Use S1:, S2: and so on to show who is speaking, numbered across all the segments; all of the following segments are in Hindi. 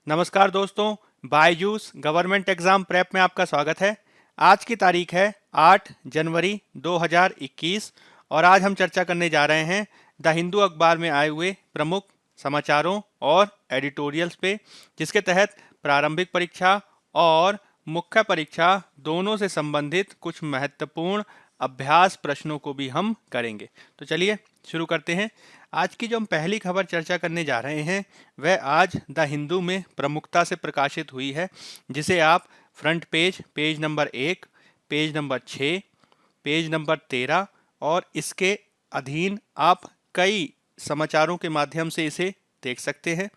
S1: नमस्कार दोस्तों, बायजूस गवर्नमेंट एग्जाम प्रेप में आपका स्वागत है। आज की तारीख है 8 जनवरी 2021 और आज हम चर्चा करने जा रहे हैं द हिंदू अखबार में आए हुए प्रमुख समाचारों और एडिटोरियल्स पे, जिसके तहत प्रारंभिक परीक्षा और मुख्य परीक्षा दोनों से संबंधित कुछ महत्वपूर्ण अभ्यास प्रश्नों को भी हम करेंगे। तो चलिए शुरू करते हैं। आज की जो हम पहली खबर चर्चा करने जा रहे हैं वह आज द हिंदू में प्रमुखता से प्रकाशित हुई है, जिसे आप front page, page number 1, page number 6, page number 13 और इसके अधीन आप कई समाचारों के माध्यम से इसे देख सकते हैं।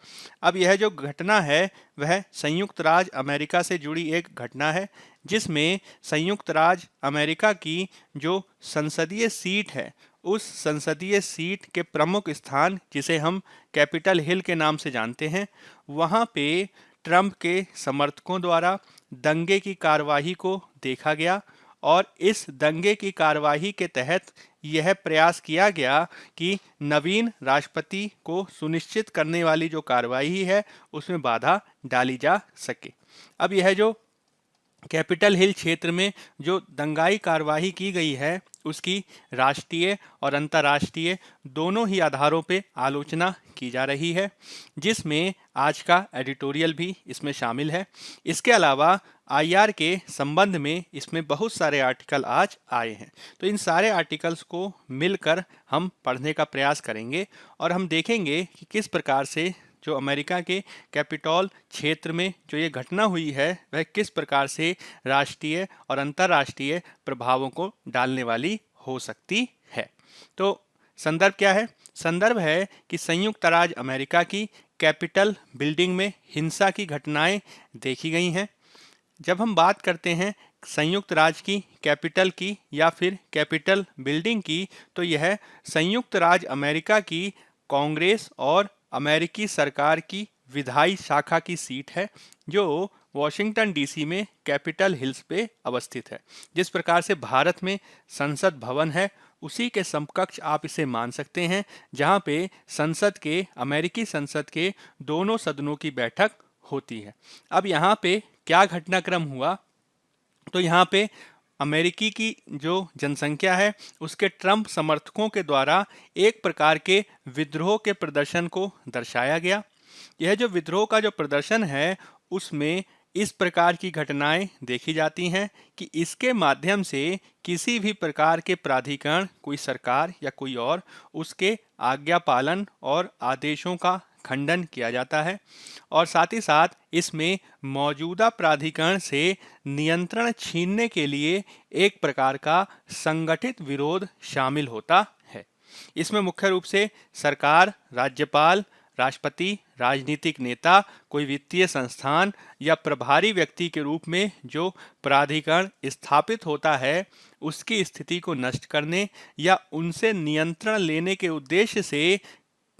S1: अब यह जो घटना है वह संयुक्त राज्य अमेरिका से जुड़ी एक घटना है, जिसमें संयुक्त राज्य अमेरिका की जो संसदीय सीट है उस संसदीय सीट के प्रमुख स्थान, जिसे हम कैपिटल हिल के नाम से जानते हैं, वहाँ पे ट्रंप के समर्थकों द्वारा दंगे की कार्यवाही को देखा गया और इस दंगे की कार्यवाही के तहत यह प्रयास किया गया कि नवीन राष्ट्रपति को सुनिश्चित करने वाली जो कार्यवाही है उसमें बाधा डाली जा सके। अब यह जो कैपिटल हिल क्षेत्र में जो दंगाई कार्यवाही की गई है उसकी राष्ट्रीय और अंतर्राष्ट्रीय दोनों ही आधारों पे आलोचना की जा रही है, जिसमें आज का एडिटोरियल भी इसमें शामिल है। इसके अलावा आईआर के संबंध में इसमें बहुत सारे आर्टिकल आज आए हैं, तो इन सारे आर्टिकल्स को मिलकर हम पढ़ने का प्रयास करेंगे और हम देखेंगे कि किस प्रकार से जो अमेरिका के कैपिटॉल क्षेत्र में जो ये घटना हुई है वह किस प्रकार से राष्ट्रीय और अंतर्राष्ट्रीय प्रभावों को डालने वाली हो सकती है। तो संदर्भ क्या है? संदर्भ है कि संयुक्त राज्य अमेरिका की कैपिटल बिल्डिंग में हिंसा की घटनाएं देखी गई हैं। जब हम बात करते हैं संयुक्त राज्य की कैपिटल की या फिर कैपिटल बिल्डिंग की, तो यह संयुक्त राज्य अमेरिका की कांग्रेस और अमेरिकी सरकार की विधायी शाखा की सीट है, जो वॉशिंगटन डीसी में कैपिटल हिल्स पे अवस्थित है। जिस प्रकार से भारत में संसद भवन है, उसी के समकक्ष आप इसे मान सकते हैं, जहां पे संसद के, अमेरिकी संसद के दोनों सदनों की बैठक होती है। अब यहाँ पे क्या घटनाक्रम हुआ? तो यहाँ पे अमेरिकी की जो जनसंख्या है उसके ट्रंप समर्थकों के द्वारा एक प्रकार के विद्रोह के प्रदर्शन को दर्शाया गया। यह जो विद्रोह का जो प्रदर्शन है उसमें इस प्रकार की घटनाएं देखी जाती हैं कि इसके माध्यम से किसी भी प्रकार के प्राधिकरण, कोई सरकार या कोई और, उसके आज्ञा पालन और आदेशों का खंडन किया जाता है और साथ ही साथ इसमें मौजूदा प्राधिकरण से नियंत्रण छीनने के लिए एक प्रकार का संगठित विरोध शामिल होता है। इसमें मुख्य रूप से सरकार, राज्यपाल, राष्ट्रपति, राजनीतिक नेता, कोई वित्तीय संस्थान या प्रभारी व्यक्ति के रूप में जो प्राधिकरण स्थापित होता है उसकी स्थिति को नष्ट करने या उनसे नियंत्रण लेने के उद्देश्य से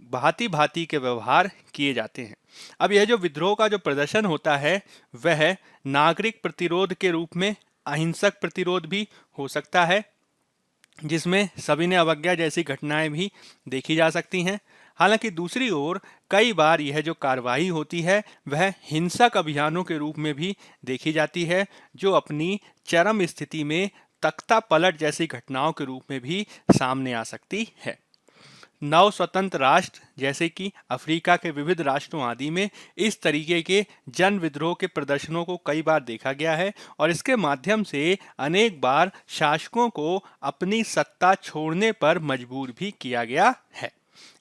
S1: भांति भांति के व्यवहार किए जाते हैं। अब यह जो विद्रोह का जो प्रदर्शन होता है वह नागरिक प्रतिरोध के रूप में अहिंसक प्रतिरोध भी हो सकता है, जिसमें सविनय अवज्ञा जैसी घटनाएं भी देखी जा सकती हैं। हालांकि दूसरी ओर कई बार यह जो कार्रवाई होती है वह हिंसक अभियानों के रूप में भी देखी जाती है, जो अपनी चरम स्थिति में तख्ता पलट जैसी घटनाओं के रूप में भी सामने आ सकती है। नव स्वतंत्र राष्ट्र जैसे कि अफ्रीका के विविध राष्ट्रों आदि में इस तरीके के जन विद्रोह के प्रदर्शनों को कई बार देखा गया है और इसके माध्यम से अनेक बार शासकों को अपनी सत्ता छोड़ने पर मजबूर भी किया गया है।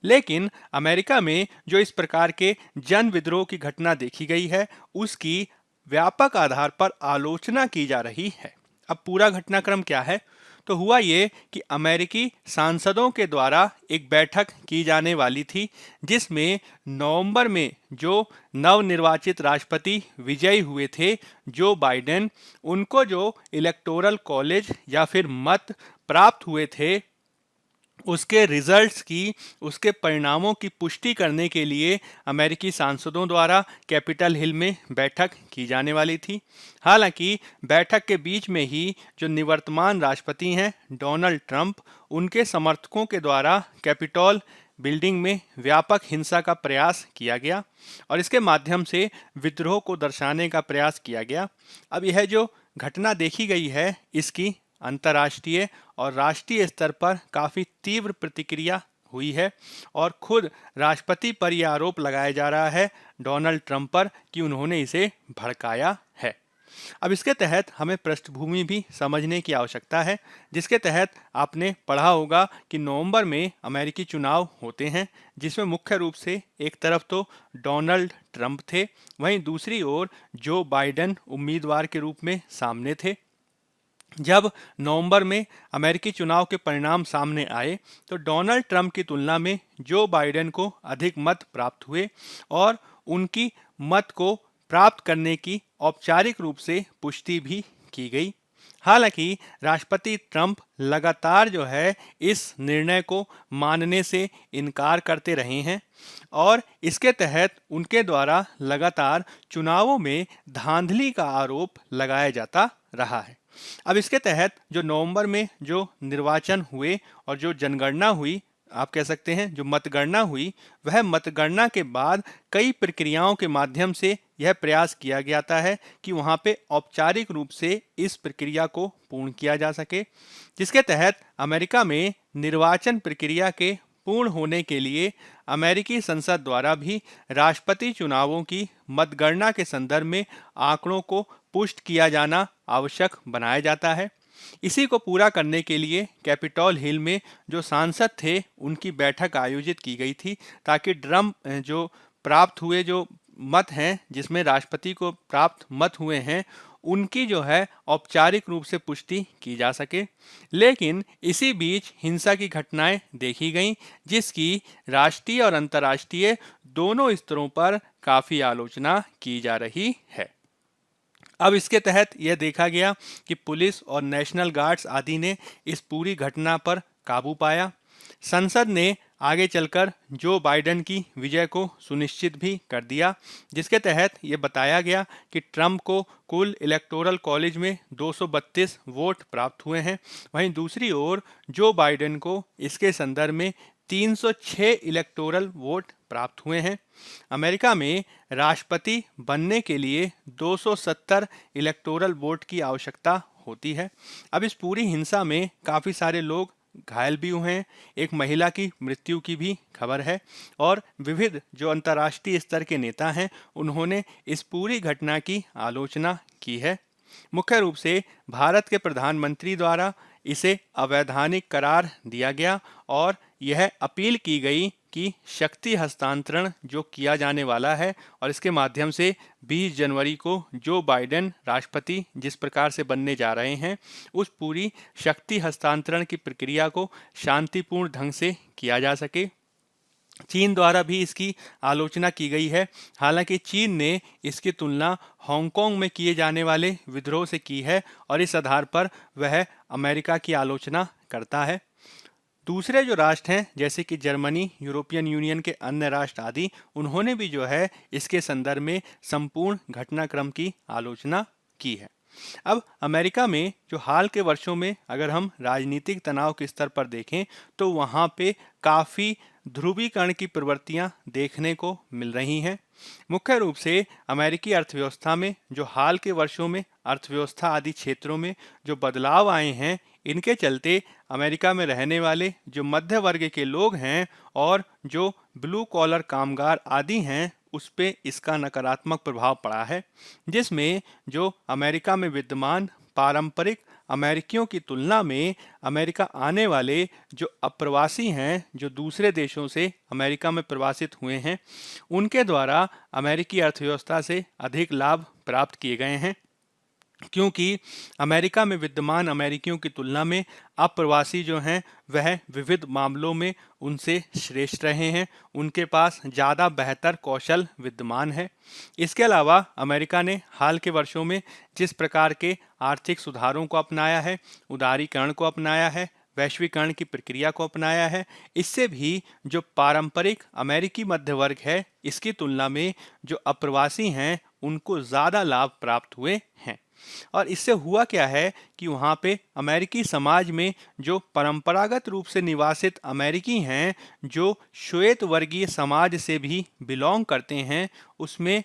S1: लेकिन अमेरिका में जो इस प्रकार के जन विद्रोह की घटना देखी गई है उसकी व्यापक आधार पर आलोचना की जा रही है। अब पूरा घटनाक्रम क्या है? तो हुआ ये कि अमेरिकी सांसदों के द्वारा एक बैठक की जाने वाली थी, जिसमें नवंबर में जो नवनिर्वाचित राष्ट्रपति विजयी हुए थे जो बाइडेन, उनको जो इलेक्टोरल कॉलेज या फिर मत प्राप्त हुए थे उसके रिजल्ट्स की, उसके परिणामों की पुष्टि करने के लिए अमेरिकी सांसदों द्वारा कैपिटल हिल में बैठक की जाने वाली थी। हालांकि बैठक के बीच में ही जो निवर्तमान राष्ट्रपति हैं डोनाल्ड ट्रंप, उनके समर्थकों के द्वारा कैपिटॉल बिल्डिंग में व्यापक हिंसा का प्रयास किया गया और इसके माध्यम से विद्रोह को दर्शाने का प्रयास किया गया। अब यह जो घटना देखी गई है, इसकी अंतर्राष्ट्रीय और राष्ट्रीय स्तर पर काफ़ी तीव्र प्रतिक्रिया हुई है और खुद राष्ट्रपति पर यह आरोप लगाया जा रहा है डोनाल्ड ट्रंप पर कि उन्होंने इसे भड़काया है। अब इसके तहत हमें पृष्ठभूमि भी समझने की आवश्यकता है, जिसके तहत आपने पढ़ा होगा कि नवंबर में अमेरिकी चुनाव होते हैं, जिसमें मुख्य रूप से एक तरफ तो डोनाल्ड ट्रंप थे, वहीं दूसरी ओर जो बाइडेन उम्मीदवार के रूप में सामने थे। जब नवंबर में अमेरिकी चुनाव के परिणाम सामने आए तो डोनाल्ड ट्रंप की तुलना में जो बाइडेन को अधिक मत प्राप्त हुए और उनकी मत को प्राप्त करने की औपचारिक रूप से पुष्टि भी की गई। हालांकि राष्ट्रपति ट्रंप लगातार जो है इस निर्णय को मानने से इनकार करते रहे हैं और इसके तहत उनके द्वारा लगातार चुनावों में धांधली का आरोप लगाया जाता रहा है। अब इसके तहत जो नवंबर में जो निर्वाचन हुए और जो जनगणना हुई, आप कह सकते हैं जो मतगणना हुई, वह मतगणना के बाद कई प्रक्रियाओं के माध्यम से यह प्रयास किया गया है कि वहां पे औपचारिक रूप से इस प्रक्रिया को पूर्ण किया जा सके, जिसके तहत अमेरिका में निर्वाचन प्रक्रिया के पूर्ण होने के लिए अमेरिकी संसद द्वारा भी राष्ट्रपति चुनावों की मतगणना के संदर्भ में आंकड़ों को पुष्ट किया जाना आवश्यक बनाया जाता है। इसी को पूरा करने के लिए कैपिटॉल हिल में जो सांसद थे उनकी बैठक आयोजित की गई थी, ताकि ट्रंप जो प्राप्त हुए जो मत हैं, जिसमें राष्ट्रपति को प्राप्त मत हुए हैं, उनकी जो है औपचारिक रूप से पुष्टि की जा सके। लेकिन इसी बीच हिंसा की घटनाएं देखी गईं, जिसकी राष्ट्रीय और अंतर्राष्ट्रीय दोनों स्तरों पर काफ़ी आलोचना की जा रही है। अब इसके तहत यह देखा गया कि पुलिस और नेशनल गार्ड्स आदि ने इस पूरी घटना पर काबू पाया। संसद ने आगे चलकर जो बाइडेन की विजय को सुनिश्चित भी कर दिया, जिसके तहत ये बताया गया कि ट्रंप को कुल इलेक्टोरल कॉलेज में 232 वोट प्राप्त हुए हैं। वहीं दूसरी ओर जो बाइडेन को इसके संदर्भ में 306 इलेक्टोरल वोट प्राप्त हुए हैं। अमेरिका में राष्ट्रपति बनने के लिए 270 इलेक्टोरल वोट की आवश्यकता होती है। अब इस पूरी हिंसा में काफ़ी सारे लोग घायल भी हुए हैं, एक महिला की मृत्यु की भी खबर है और विविध जो अंतर्राष्ट्रीय स्तर के नेता हैं उन्होंने इस पूरी घटना की आलोचना की है। मुख्य रूप से भारत के प्रधानमंत्री द्वारा इसे अवैधानिक करार दिया गया और यह अपील की गई कि शक्ति हस्तांतरण जो किया जाने वाला है और इसके माध्यम से 20 जनवरी को जो बाइडेन राष्ट्रपति जिस प्रकार से बनने जा रहे हैं, उस पूरी शक्ति हस्तांतरण की प्रक्रिया को शांतिपूर्ण ढंग से किया जा सके। चीन द्वारा भी इसकी आलोचना की गई है। हालांकि चीन ने इसकी तुलना हांगकांग में किए जाने वाले विद्रोह से की है और इस आधार पर वह अमेरिका की आलोचना करता है। दूसरे जो राष्ट्र हैं जैसे कि जर्मनी, यूरोपियन यूनियन के अन्य राष्ट्र आदि, उन्होंने भी जो है इसके संदर्भ में संपूर्ण घटनाक्रम की आलोचना की है। अब अमेरिका में जो हाल के वर्षों में अगर हम राजनीतिक तनाव के स्तर पर देखें तो वहाँ पे काफ़ी ध्रुवीकरण की प्रवृत्तियाँ देखने को मिल रही हैं। मुख्य रूप से अमेरिकी अर्थव्यवस्था में जो हाल के वर्षों में अर्थव्यवस्था आदि क्षेत्रों में जो बदलाव आए हैं, इनके चलते अमेरिका में रहने वाले जो मध्य वर्ग के लोग हैं और जो ब्लू कॉलर कामगार आदि हैं, उस पे इसका नकारात्मक प्रभाव पड़ा है, जिसमें जो अमेरिका में विद्यमान पारंपरिक अमेरिकियों की तुलना में अमेरिका आने वाले जो अप्रवासी हैं, जो दूसरे देशों से अमेरिका में प्रवासित हुए हैं, उनके द्वारा अमेरिकी अर्थव्यवस्था से अधिक लाभ प्राप्त किए गए हैं, क्योंकि अमेरिका में विद्यमान अमेरिकियों की तुलना में अप्रवासी जो हैं वह विविध मामलों में उनसे श्रेष्ठ रहे हैं, उनके पास ज़्यादा बेहतर कौशल विद्यमान है। इसके अलावा अमेरिका ने हाल के वर्षों में जिस प्रकार के आर्थिक सुधारों को अपनाया है, उदारीकरण को अपनाया है, वैश्वीकरण की प्रक्रिया को अपनाया है। इससे भी जो पारंपरिक अमेरिकी मध्य वर्ग है, इसकी तुलना में जो अप्रवासी हैं उनको ज़्यादा लाभ प्राप्त हुए हैं। और इससे हुआ क्या है कि वहाँ पे अमेरिकी समाज में जो परंपरागत रूप से निवासित अमेरिकी हैं, जो श्वेत वर्गीय समाज से भी बिलोंग करते हैं, उसमें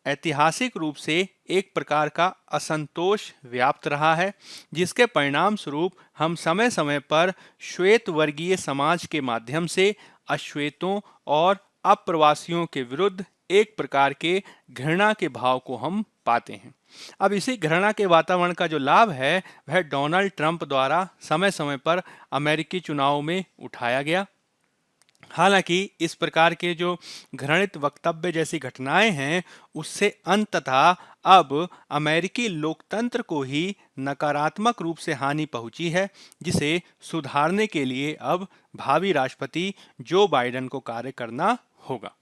S1: ऐतिहासिक रूप से एक प्रकार का असंतोष व्याप्त रहा है, जिसके परिणाम स्वरूप हम समय समय पर श्वेत वर्गीय समाज के माध्यम से अश्वेतों और अप्रवासियों के विरुद्ध एक प्रकार के घृणा के भाव को हम पाते हैं। अब इसी घृणा के वातावरण का जो लाभ है वह डोनाल्ड ट्रंप द्वारा समय समय पर अमेरिकी चुनाव में उठाया गया। हालांकि इस प्रकार के जो घृणित वक्तव्य जैसी घटनाएं हैं, उससे अंततः अब अमेरिकी लोकतंत्र को ही नकारात्मक रूप से हानि पहुंची है, जिसे सुधारने के लिए अब भावी राष्ट्रपति जो बाइडेन को कार्य करना होगा।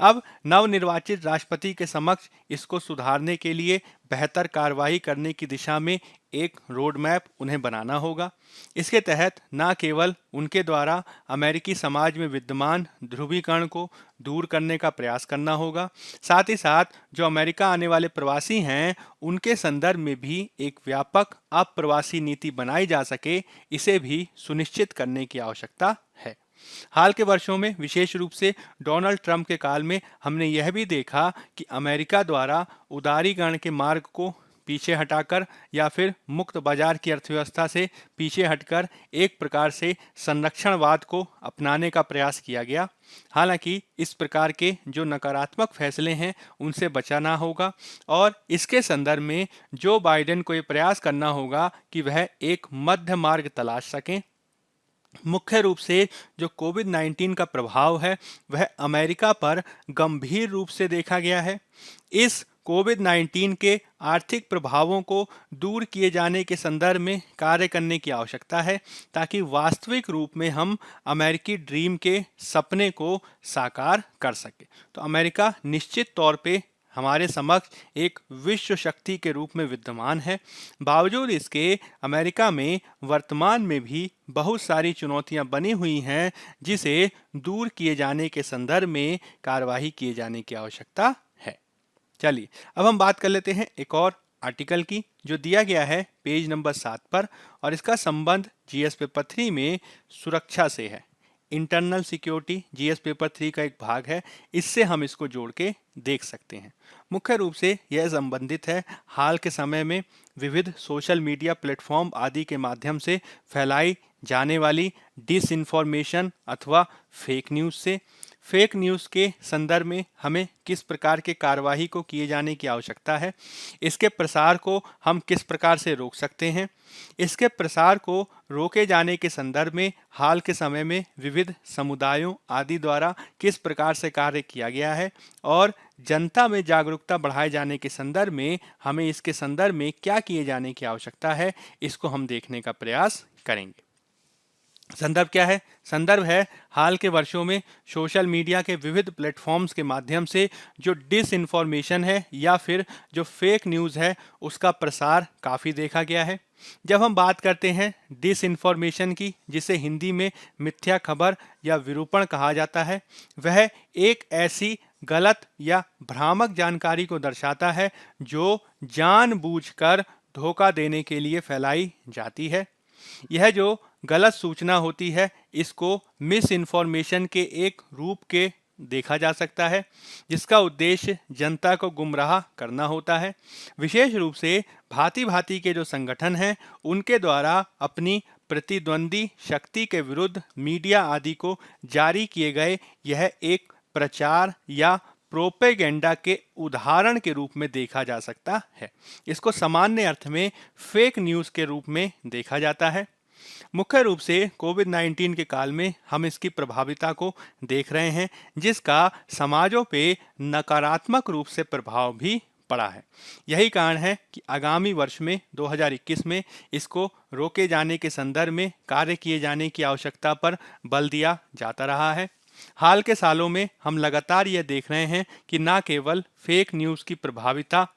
S1: अब नवनिर्वाचित राष्ट्रपति के समक्ष इसको सुधारने के लिए बेहतर कार्रवाई करने की दिशा में एक रोड मैप उन्हें बनाना होगा। इसके तहत न केवल उनके द्वारा अमेरिकी समाज में विद्यमान ध्रुवीकरण को दूर करने का प्रयास करना होगा, साथ ही साथ जो अमेरिका आने वाले प्रवासी हैं उनके संदर्भ में भी एक व्यापक अप्रवासी नीति बनाई जा सके, इसे भी सुनिश्चित करने की आवश्यकता है। हाल के वर्षों में विशेष रूप से डोनाल्ड ट्रंप के काल में हमने यह भी देखा कि अमेरिका द्वारा उदारीकरण के मार्ग को पीछे हटाकर या फिर मुक्त बाजार की अर्थव्यवस्था से पीछे हटकर एक प्रकार से संरक्षणवाद को अपनाने का प्रयास किया गया। हालांकि इस प्रकार के जो नकारात्मक फैसले हैं उनसे बचाना होगा और इसके संदर्भ में जो बाइडेन को ये प्रयास करना होगा कि वह एक मध्य मार्ग तलाश सकें। मुख्य रूप से जो कोविड-19 का प्रभाव है वह अमेरिका पर गंभीर रूप से देखा गया है। इस कोविड-19 के आर्थिक प्रभावों को दूर किए जाने के संदर्भ में कार्य करने की आवश्यकता है, ताकि वास्तविक रूप में हम अमेरिकी ड्रीम के सपने को साकार कर सकें। तो अमेरिका निश्चित तौर पे हमारे समक्ष एक विश्व शक्ति के रूप में विद्यमान है। बावजूद इसके अमेरिका में वर्तमान में भी बहुत सारी चुनौतियां बनी हुई हैं, जिसे दूर किए जाने के संदर्भ में कार्यवाही किए जाने की आवश्यकता है। चलिए अब हम बात कर लेते हैं एक और आर्टिकल की, जो दिया गया है पेज नंबर 7 पर, और इसका संबंध जीएस पेपर 3 में सुरक्षा से है। इंटरनल सिक्योरिटी जीएस पेपर 3 का एक भाग है, इससे हम इसको जोड़ के देख सकते हैं। मुख्य रूप से यह संबंधित है हाल के समय में विविध सोशल मीडिया प्लेटफॉर्म आदि के माध्यम से फैलाई जाने वाली डिसइंफॉर्मेशन अथवा फेक न्यूज़ से। फेक न्यूज़ के संदर्भ में हमें किस प्रकार के कार्यवाही को किए जाने की आवश्यकता है, इसके प्रसार को हम किस प्रकार से रोक सकते हैं, इसके प्रसार को रोके जाने के संदर्भ में हाल के समय में विविध समुदायों आदि द्वारा किस प्रकार से कार्य किया गया है, और जनता में जागरूकता बढ़ाए जाने के संदर्भ में हमें इसके संदर्भ में क्या किए जाने की आवश्यकता है, इसको हम देखने का प्रयास करेंगे। संदर्भ क्या है? संदर्भ है हाल के वर्षों में सोशल मीडिया के विविध प्लेटफॉर्म्स के माध्यम से जो डिसइंफॉर्मेशन है या फिर जो फेक न्यूज़ है उसका प्रसार काफ़ी देखा गया है। जब हम बात करते हैं डिसइंफॉर्मेशन की, जिसे हिंदी में मिथ्या खबर या विरूपण कहा जाता है, वह एक ऐसी गलत या भ्रामक जानकारी को दर्शाता है जो जानबूझकर धोखा देने के लिए फैलाई जाती है। यह जो गलत सूचना होती है इसको मिस इन्फॉर्मेशन के एक रूप के देखा जा सकता है, जिसका उद्देश्य जनता को गुमराह करना होता है। विशेष रूप से भांति भांति के जो संगठन हैं उनके द्वारा अपनी प्रतिद्वंदी शक्ति के विरुद्ध मीडिया आदि को जारी किए गए यह एक प्रचार या प्रोपेगेंडा के उदाहरण के रूप में देखा जा सकता है। इसको सामान्य अर्थ में फेक न्यूज़ के रूप में देखा जाता है। मुख्य रूप से कोविड-19 के काल में हम इसकी प्रभाविता को देख रहे हैं, जिसका समाजों पे नकारात्मक रूप से प्रभाव भी पड़ा है। यही कारण है कि आगामी वर्ष में 2021 में इसको रोके जाने के संदर्भ में कार्य किए जाने की आवश्यकता पर बल दिया जाता रहा है। हाल के सालों में हम लगातार यह देख रहे हैं कि न केवल फेक न्यूज़ की प्रभाविता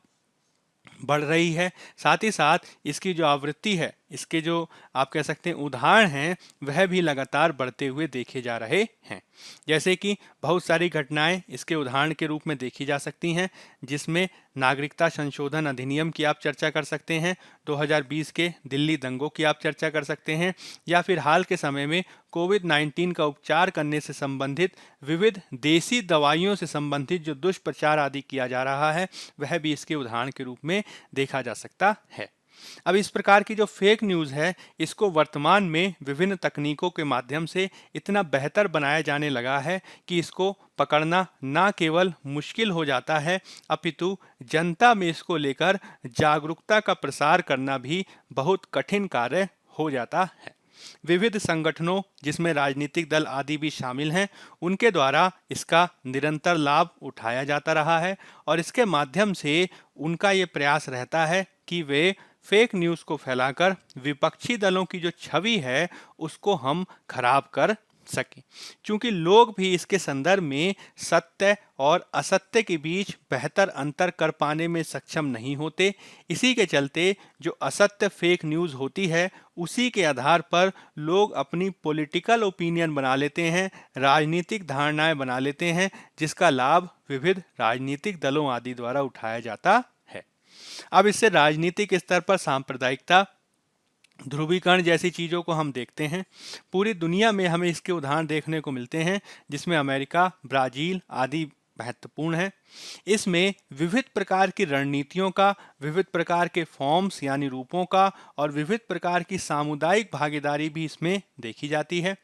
S1: बढ़ रही है, साथ ही साथ इसकी जो आवृत्ति है इसके जो आप कह सकते हैं उदाहरण हैं वह भी लगातार बढ़ते हुए देखे जा रहे हैं। जैसे कि बहुत सारी घटनाएं इसके उदाहरण के रूप में देखी जा सकती हैं, जिसमें नागरिकता संशोधन अधिनियम की आप चर्चा कर सकते हैं, 2020 के दिल्ली दंगों की आप चर्चा कर सकते हैं, या फिर हाल के समय में कोविड-19 का उपचार करने से संबंधित विविध देसी दवाइयों से संबंधित जो दुष्प्रचार आदि किया जा रहा है वह भी इसके उदाहरण के रूप में देखा जा सकता है। अब इस प्रकार की जो फेक न्यूज़ है, इसको वर्तमान में विभिन्न तकनीकों के माध्यम से इतना बेहतर बनाया जाने लगा है कि इसको पकड़ना ना केवल मुश्किल हो जाता है, अपितु जनता में इसको लेकर जागरूकता का प्रसार करना भी बहुत कठिन कार्य हो जाता है। विविध संगठनों, जिसमें राजनीतिक दल आदि भी शामिल हैं, उनके द्वारा इसका निरंतर लाभ उठाया जाता रहा है और इसके माध्यम से उनका ये प्रयास रहता है कि वे फेक न्यूज़ को फैलाकर विपक्षी दलों की जो छवि है उसको हम खराब कर सकें। चूंकि लोग भी इसके संदर्भ में सत्य और असत्य के बीच बेहतर अंतर कर पाने में सक्षम नहीं होते, इसी के चलते जो असत्य फेक न्यूज़ होती है उसी के आधार पर लोग अपनी पॉलिटिकल ओपिनियन बना लेते हैं, राजनीतिक धारणाएं बना लेते हैं, जिसका लाभ विविध राजनीतिक दलों आदि द्वारा उठाया जाता है। अब इससे राजनीतिक स्तर पर सांप्रदायिकता, ध्रुवीकरण जैसी चीज़ों को हम देखते हैं। पूरी दुनिया में हमें इसके उदाहरण देखने को मिलते हैं, जिसमें अमेरिका, ब्राज़ील आदि महत्वपूर्ण है। इसमें विविध प्रकार की रणनीतियों का, विविध प्रकार के फॉर्म्स यानी रूपों का और विविध प्रकार की सामुदायिक भागीदारी भी इसमें देखी जाती है।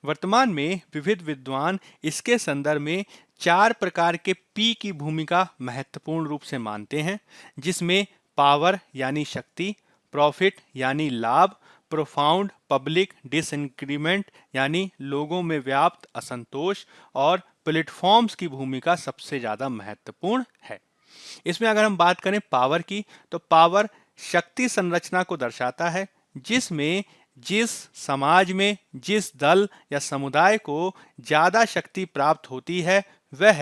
S1: वर्तमान में विविध विद्वान इसके संदर्भ में 4 प्रकार के पी की भूमिका महत्वपूर्ण रूप से मानते हैं, जिसमें पावर यानी शक्ति, प्रॉफिट यानी लाभ, प्रोफाउंड पब्लिक डिसएग्रीमेंट यानी लोगों में व्याप्त असंतोष और प्लेटफॉर्म्स की भूमिका सबसे ज़्यादा महत्वपूर्ण है। इसमें अगर हम बात करें पावर की, तो पावर शक्ति संरचना को दर्शाता है, जिसमें जिस समाज में जिस दल या समुदाय को ज़्यादा शक्ति प्राप्त होती है वह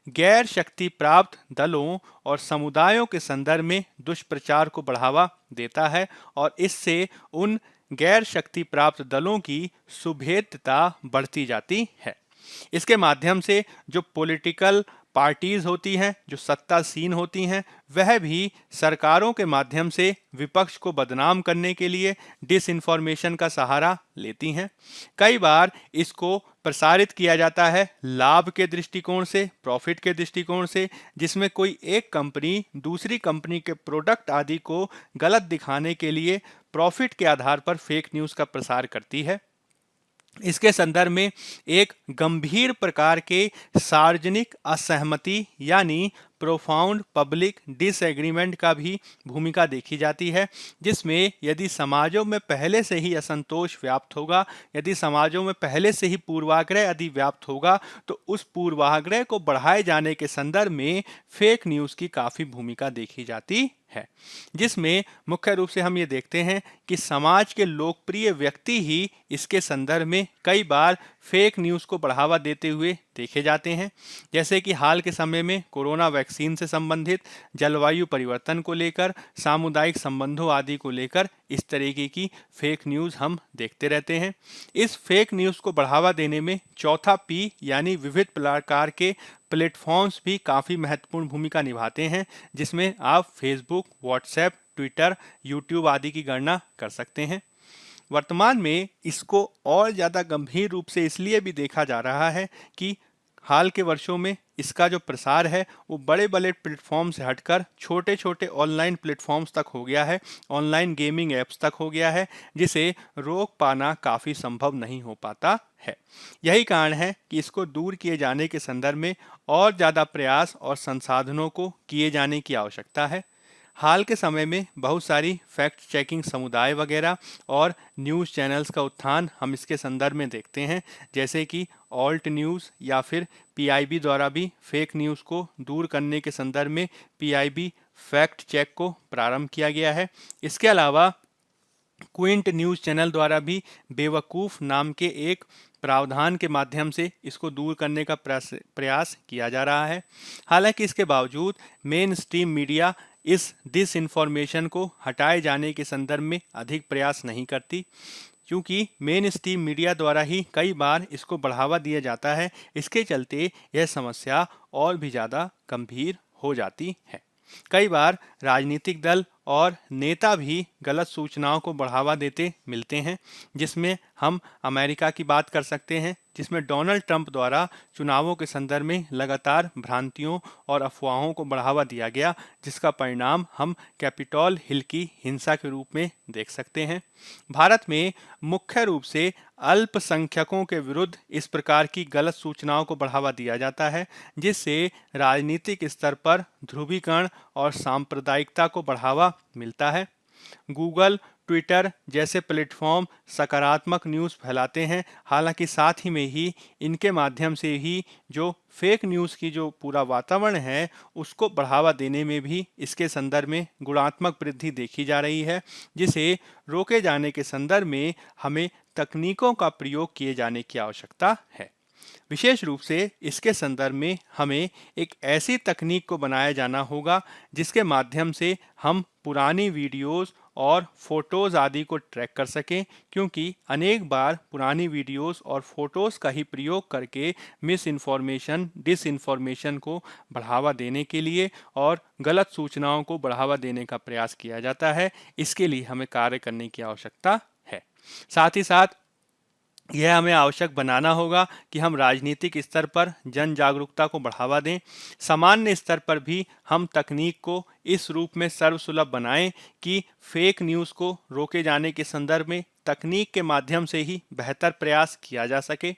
S1: गैर शक्ति प्राप्त दलों और समुदायों के संदर्भ में दुष्प्रचार को बढ़ावा देता है और इससे उन गैर शक्ति प्राप्त दलों की सुभेद्यता बढ़ती जाती है। इसके माध्यम से जो पॉलिटिकल पार्टीज होती हैं, जो सत्तासीन होती हैं, वह भी सरकारों के माध्यम से विपक्ष को बदनाम करने के लिए डिसइंफॉर्मेशन का सहारा लेती हैं। कई बार इसको प्रसारित किया जाता है लाभ के दृष्टिकोण से, प्रॉफिट के दृष्टिकोण से, जिसमें कोई एक कंपनी दूसरी कंपनी के प्रोडक्ट आदि को गलत दिखाने के लिए प्रॉफिट के आधार पर फेक न्यूज़ का प्रसार करती है। इसके संदर्भ में एक गंभीर प्रकार के सार्वजनिक असहमति यानी प्रोफाउंड पब्लिक डिसएग्रीमेंट का भी भूमिका देखी जाती है, जिसमें यदि समाजों में पहले से ही असंतोष व्याप्त होगा, यदि समाजों में पहले से ही पूर्वाग्रह आदि व्याप्त होगा, तो उस पूर्वाग्रह को बढ़ाए जाने के संदर्भ में फेक न्यूज़ की काफ़ी भूमिका देखी जाती है, जिसमें मुख्य रूप से हम ये देखते हैं कि समाज के लोकप्रिय व्यक्ति ही इसके संदर्भ में कई बार फेक न्यूज़ को बढ़ावा देते हुए देखे जाते हैं। जैसे कि हाल के समय में कोरोना वैक्सीन से संबंधित, जलवायु परिवर्तन को लेकर, सामुदायिक संबंधों आदि को लेकर इस तरीके की फेक न्यूज़ हम देखते रहते हैं। इस फेक न्यूज़ को बढ़ावा देने में चौथा पी यानी विविध प्रकार के प्लेटफॉर्म्स भी काफ़ी महत्वपूर्ण भूमिका निभाते हैं, जिसमें आप फेसबुक, व्हाट्सएप, ट्विटर, यूट्यूब आदि की गणना कर सकते हैं। वर्तमान में इसको और ज़्यादा गंभीर रूप से इसलिए भी देखा जा रहा है कि हाल के वर्षों में इसका जो प्रसार है वो बड़े बड़े प्लेटफॉर्म से हटकर छोटे छोटे ऑनलाइन प्लेटफॉर्म्स तक हो गया है, ऑनलाइन गेमिंग ऐप्स तक हो गया है, जिसे रोक पाना काफ़ी संभव नहीं हो पाता है। यही कारण है कि इसको दूर किए जाने के संदर्भ में और ज़्यादा प्रयास और संसाधनों को किए जाने की आवश्यकता है। हाल के समय में बहुत सारी फैक्ट चेकिंग समुदाय वगैरह और न्यूज़ चैनल्स का उत्थान हम इसके संदर्भ में देखते हैं, जैसे कि ऑल्ट न्यूज़ या फिर पीआईबी द्वारा भी फेक न्यूज़ को दूर करने के संदर्भ में पीआईबी फैक्ट चेक को प्रारंभ किया गया है। इसके अलावा क्विंट न्यूज़ चैनल द्वारा भी बेवकूफ़ नाम के एक प्रावधान के माध्यम से इसको दूर करने का प्रयास किया जा रहा है। हालांकि इसके बावजूद मेन स्ट्रीम मीडिया इस डिसइंफॉर्मेशन को हटाए जाने के संदर्भ में अधिक प्रयास नहीं करती, क्योंकि मेन स्ट्रीम मीडिया द्वारा ही कई बार इसको बढ़ावा दिया जाता है। इसके चलते यह समस्या और भी ज़्यादा गंभीर हो जाती है। कई बार राजनीतिक दल और नेता भी गलत सूचनाओं को बढ़ावा देते मिलते हैं, जिसमें हम अमेरिका की बात कर सकते हैं, जिसमें डोनाल्ड ट्रंप द्वारा चुनावों के संदर्भ में लगातार भ्रांतियों और अफवाहों को बढ़ावा दिया गया, जिसका परिणाम हम कैपिटॉल हिल की हिंसा के रूप में देख सकते हैं। भारत में मुख्य रूप से अल्पसंख्यकों के विरुद्ध इस प्रकार की गलत सूचनाओं को बढ़ावा दिया जाता है, जिससे राजनीतिक स्तर पर ध्रुवीकरण और सांप्रदायिकता को बढ़ावा मिलता है। गूगल, ट्विटर जैसे प्लेटफॉर्म सकारात्मक न्यूज़ फैलाते हैं, हालांकि साथ ही में ही इनके माध्यम से ही जो फेक न्यूज़ की जो पूरा वातावरण है उसको बढ़ावा देने में भी इसके संदर्भ में गुणात्मक वृद्धि देखी जा रही है, जिसे रोके जाने के संदर्भ में हमें तकनीकों का प्रयोग किए जाने की आवश्यकता है। विशेष रूप से इसके संदर्भ में हमें एक ऐसी तकनीक को बनाया जाना होगा जिसके माध्यम से हम पुरानी वीडियोस और फोटोज़ आदि को ट्रैक कर सकें, क्योंकि अनेक बार पुरानी वीडियोस और फोटोज़ का ही प्रयोग करके मिस इन्फॉर्मेशन, डिसइन्फॉर्मेशन को बढ़ावा देने के लिए और गलत सूचनाओं को बढ़ावा देने का प्रयास किया जाता है। इसके लिए हमें कार्य करने की आवश्यकता है। साथ ही साथ यह हमें आवश्यक बनाना होगा कि हम राजनीतिक स्तर पर जन जागरूकता को बढ़ावा दें। सामान्य स्तर पर भी हम तकनीक को इस रूप में सर्वसुलभ बनाएं कि फेक न्यूज़ को रोके जाने के संदर्भ में तकनीक के माध्यम से ही बेहतर प्रयास किया जा सके।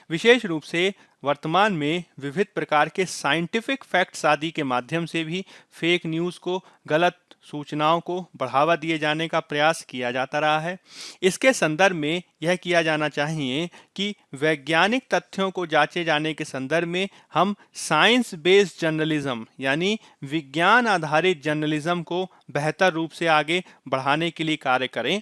S1: विशेष रूप से वर्तमान में विविध प्रकार के साइंटिफिक फैक्ट्स आदि के माध्यम से भी फेक न्यूज़ को, गलत सूचनाओं को बढ़ावा दिए जाने का प्रयास किया जाता रहा है। इसके संदर्भ में यह किया जाना चाहिए कि वैज्ञानिक तथ्यों को जांचे जाने के संदर्भ में हम साइंस बेस्ड जर्नलिज्म यानी विज्ञान आधारित जर्नलिज्म को बेहतर रूप से आगे बढ़ाने के लिए कार्य करें।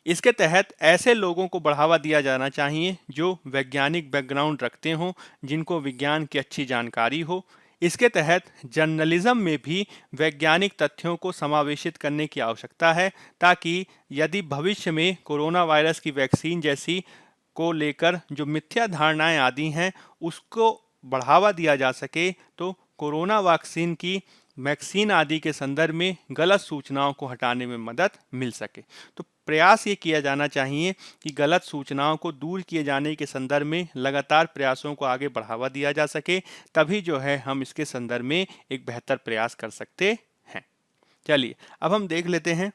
S1: इसके तहत ऐसे लोगों को बढ़ावा दिया जाना चाहिए जो वैज्ञानिक बैकग्राउंड रखते हों, जिनको विज्ञान की अच्छी जानकारी हो। इसके तहत जर्नलिज्म में भी वैज्ञानिक तथ्यों को समावेशित करने की आवश्यकता है, ताकि यदि भविष्य में कोरोना वायरस की वैक्सीन जैसी को लेकर जो मिथ्या धारणाएं आदि हैं उसको बढ़ावा दिया जा सके, तो कोरोना वैक्सीन आदि के संदर्भ में गलत सूचनाओं को हटाने में मदद मिल सके। तो प्रयास ये किया जाना चाहिए कि गलत सूचनाओं को दूर किए जाने के संदर्भ में लगातार प्रयासों को आगे बढ़ावा दिया जा सके, तभी जो है हम इसके संदर्भ में एक बेहतर प्रयास कर सकते हैं। चलिए अब हम देख लेते हैं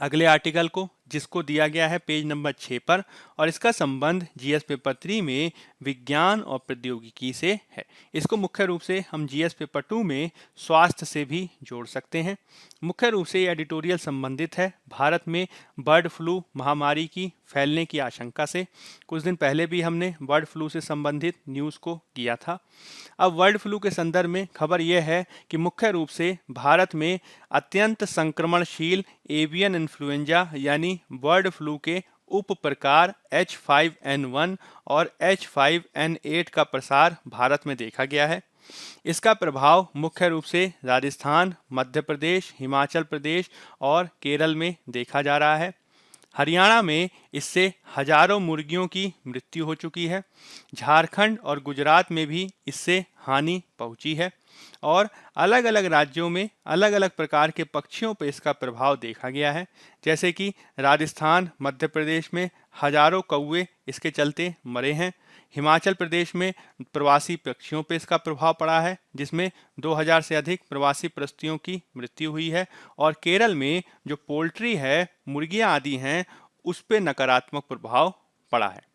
S1: अगले आर्टिकल को, जिसको दिया गया है पेज नंबर 6 पर, और इसका संबंध जीएस पेपर 3 में विज्ञान और प्रौद्योगिकी से है। इसको मुख्य रूप से हम जीएस पेपर 2 में स्वास्थ्य से भी जोड़ सकते हैं। मुख्य रूप से ये एडिटोरियल संबंधित है भारत में बर्ड फ्लू महामारी की फैलने की आशंका से। कुछ दिन पहले भी हमने बर्ड फ्लू से संबंधित न्यूज़ को किया था। अब बर्ड फ्लू के संदर्भ में खबर यह है कि मुख्य रूप से भारत में अत्यंत संक्रमणशील एवियन इन्फ्लुएंजा यानी बर्ड फ्लू के उप प्रकार H5N1 और H5N8 का प्रसार भारत में देखा गया है। इसका प्रभाव मुख्य रूप से राजस्थान, मध्य प्रदेश, हिमाचल प्रदेश और केरल में देखा जा रहा है। हरियाणा में इससे हजारों मुर्गियों की मृत्यु हो चुकी है। झारखंड और गुजरात में भी इससे हानि पहुंची है और अलग अलग राज्यों में अलग अलग प्रकार के पक्षियों पर इसका प्रभाव देखा गया है। जैसे कि राजस्थान, मध्य प्रदेश में हजारों कौवे इसके चलते मरे हैं। हिमाचल प्रदेश में प्रवासी पक्षियों पर इसका प्रभाव पड़ा है, जिसमें 2000 से अधिक प्रवासी प्रस्तियों की मृत्यु हुई है। और केरल में जो पोल्ट्री है, मुर्गियां आदि हैं, उस पर नकारात्मक प्रभाव पड़ा है।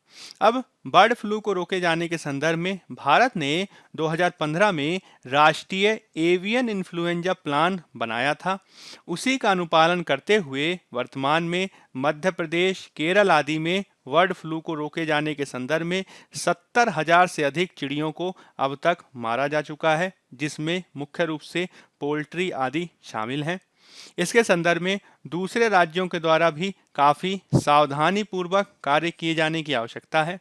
S1: अब बर्ड फ्लू को रोके जाने के संदर्भ में भारत ने 2015 में राष्ट्रीय एवियन इन्फ्लुएंजा प्लान बनाया था। उसी का अनुपालन करते हुए वर्तमान में मध्य प्रदेश, केरल आदि में बर्ड फ्लू को रोके जाने के संदर्भ में 70,000 से अधिक चिड़ियों को अब तक मारा जा चुका है, जिसमें मुख्य रूप से पोल्ट्री आदि शामिल हैं। इसके संदर्भ में दूसरे राज्यों के द्वारा भी काफ़ी सावधानी पूर्वक कार्य किए जाने की आवश्यकता है।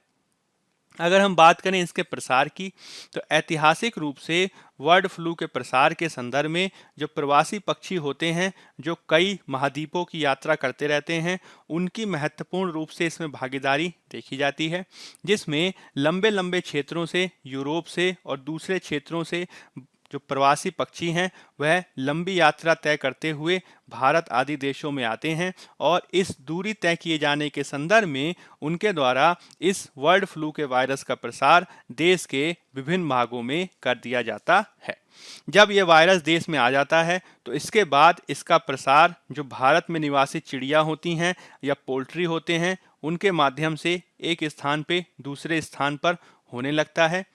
S1: अगर हम बात करें इसके प्रसार की, तो ऐतिहासिक रूप से बर्ड फ्लू के प्रसार के संदर्भ में जो प्रवासी पक्षी होते हैं जो कई महाद्वीपों की यात्रा करते रहते हैं, उनकी महत्वपूर्ण रूप से इसमें भागीदारी देखी जाती है, जिसमें लंबे लंबे क्षेत्रों से, यूरोप से और दूसरे क्षेत्रों से जो प्रवासी पक्षी हैं वह लंबी यात्रा तय करते हुए भारत आदि देशों में आते हैं और इस दूरी तय किए जाने के संदर्भ में उनके द्वारा इस बर्ड फ्लू के वायरस का प्रसार देश के विभिन्न भागों में कर दिया जाता है। जब यह वायरस देश में आ जाता है तो इसके बाद इसका प्रसार जो भारत में निवासी चिड़िया होती हैं या पोल्ट्री होते हैं उनके माध्यम से एक स्थान पे दूसरे स्थान पर होने लगता है।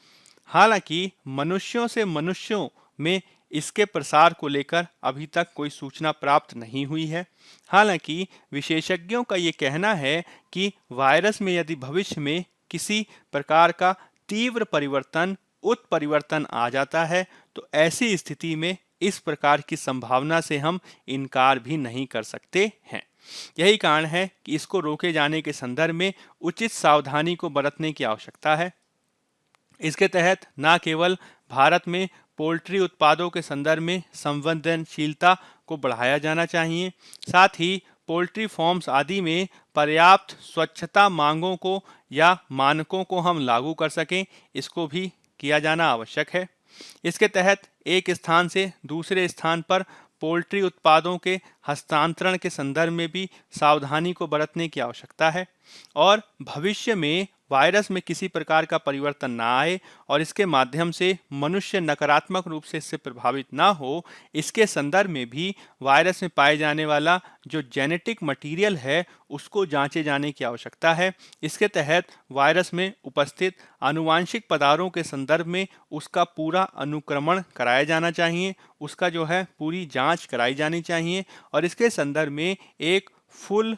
S1: हालांकि मनुष्यों से मनुष्यों में इसके प्रसार को लेकर अभी तक कोई सूचना प्राप्त नहीं हुई है। हालांकि विशेषज्ञों का ये कहना है कि वायरस में यदि भविष्य में किसी प्रकार का तीव्र परिवर्तन, उत्परिवर्तन आ जाता है तो ऐसी स्थिति में इस प्रकार की संभावना से हम इनकार भी नहीं कर सकते हैं। यही कारण है कि इसको रोके जाने के संदर्भ में उचित सावधानी को बरतने की आवश्यकता है। इसके तहत न केवल भारत में पोल्ट्री उत्पादों के संदर्भ में संवेदनशीलता को बढ़ाया जाना चाहिए, साथ ही पोल्ट्री फार्म्स आदि में पर्याप्त स्वच्छता मांगों को या मानकों को हम लागू कर सकें, इसको भी किया जाना आवश्यक है। इसके तहत एक स्थान से दूसरे स्थान पर पोल्ट्री उत्पादों के हस्तांतरण के संदर्भ में भी सावधानी को बरतने की आवश्यकता है और भविष्य में वायरस में किसी प्रकार का परिवर्तन ना आए और इसके माध्यम से मनुष्य नकारात्मक रूप से इससे प्रभावित ना हो, इसके संदर्भ में भी वायरस में पाए जाने वाला जो जेनेटिक मटेरियल है उसको जांचे जाने की आवश्यकता है। इसके तहत वायरस में उपस्थित आनुवांशिक पदार्थों के संदर्भ में उसका पूरा अनुक्रमण कराया जाना चाहिए, उसका जो है पूरी जांच कराई जानी चाहिए और इसके संदर्भ में एक फुल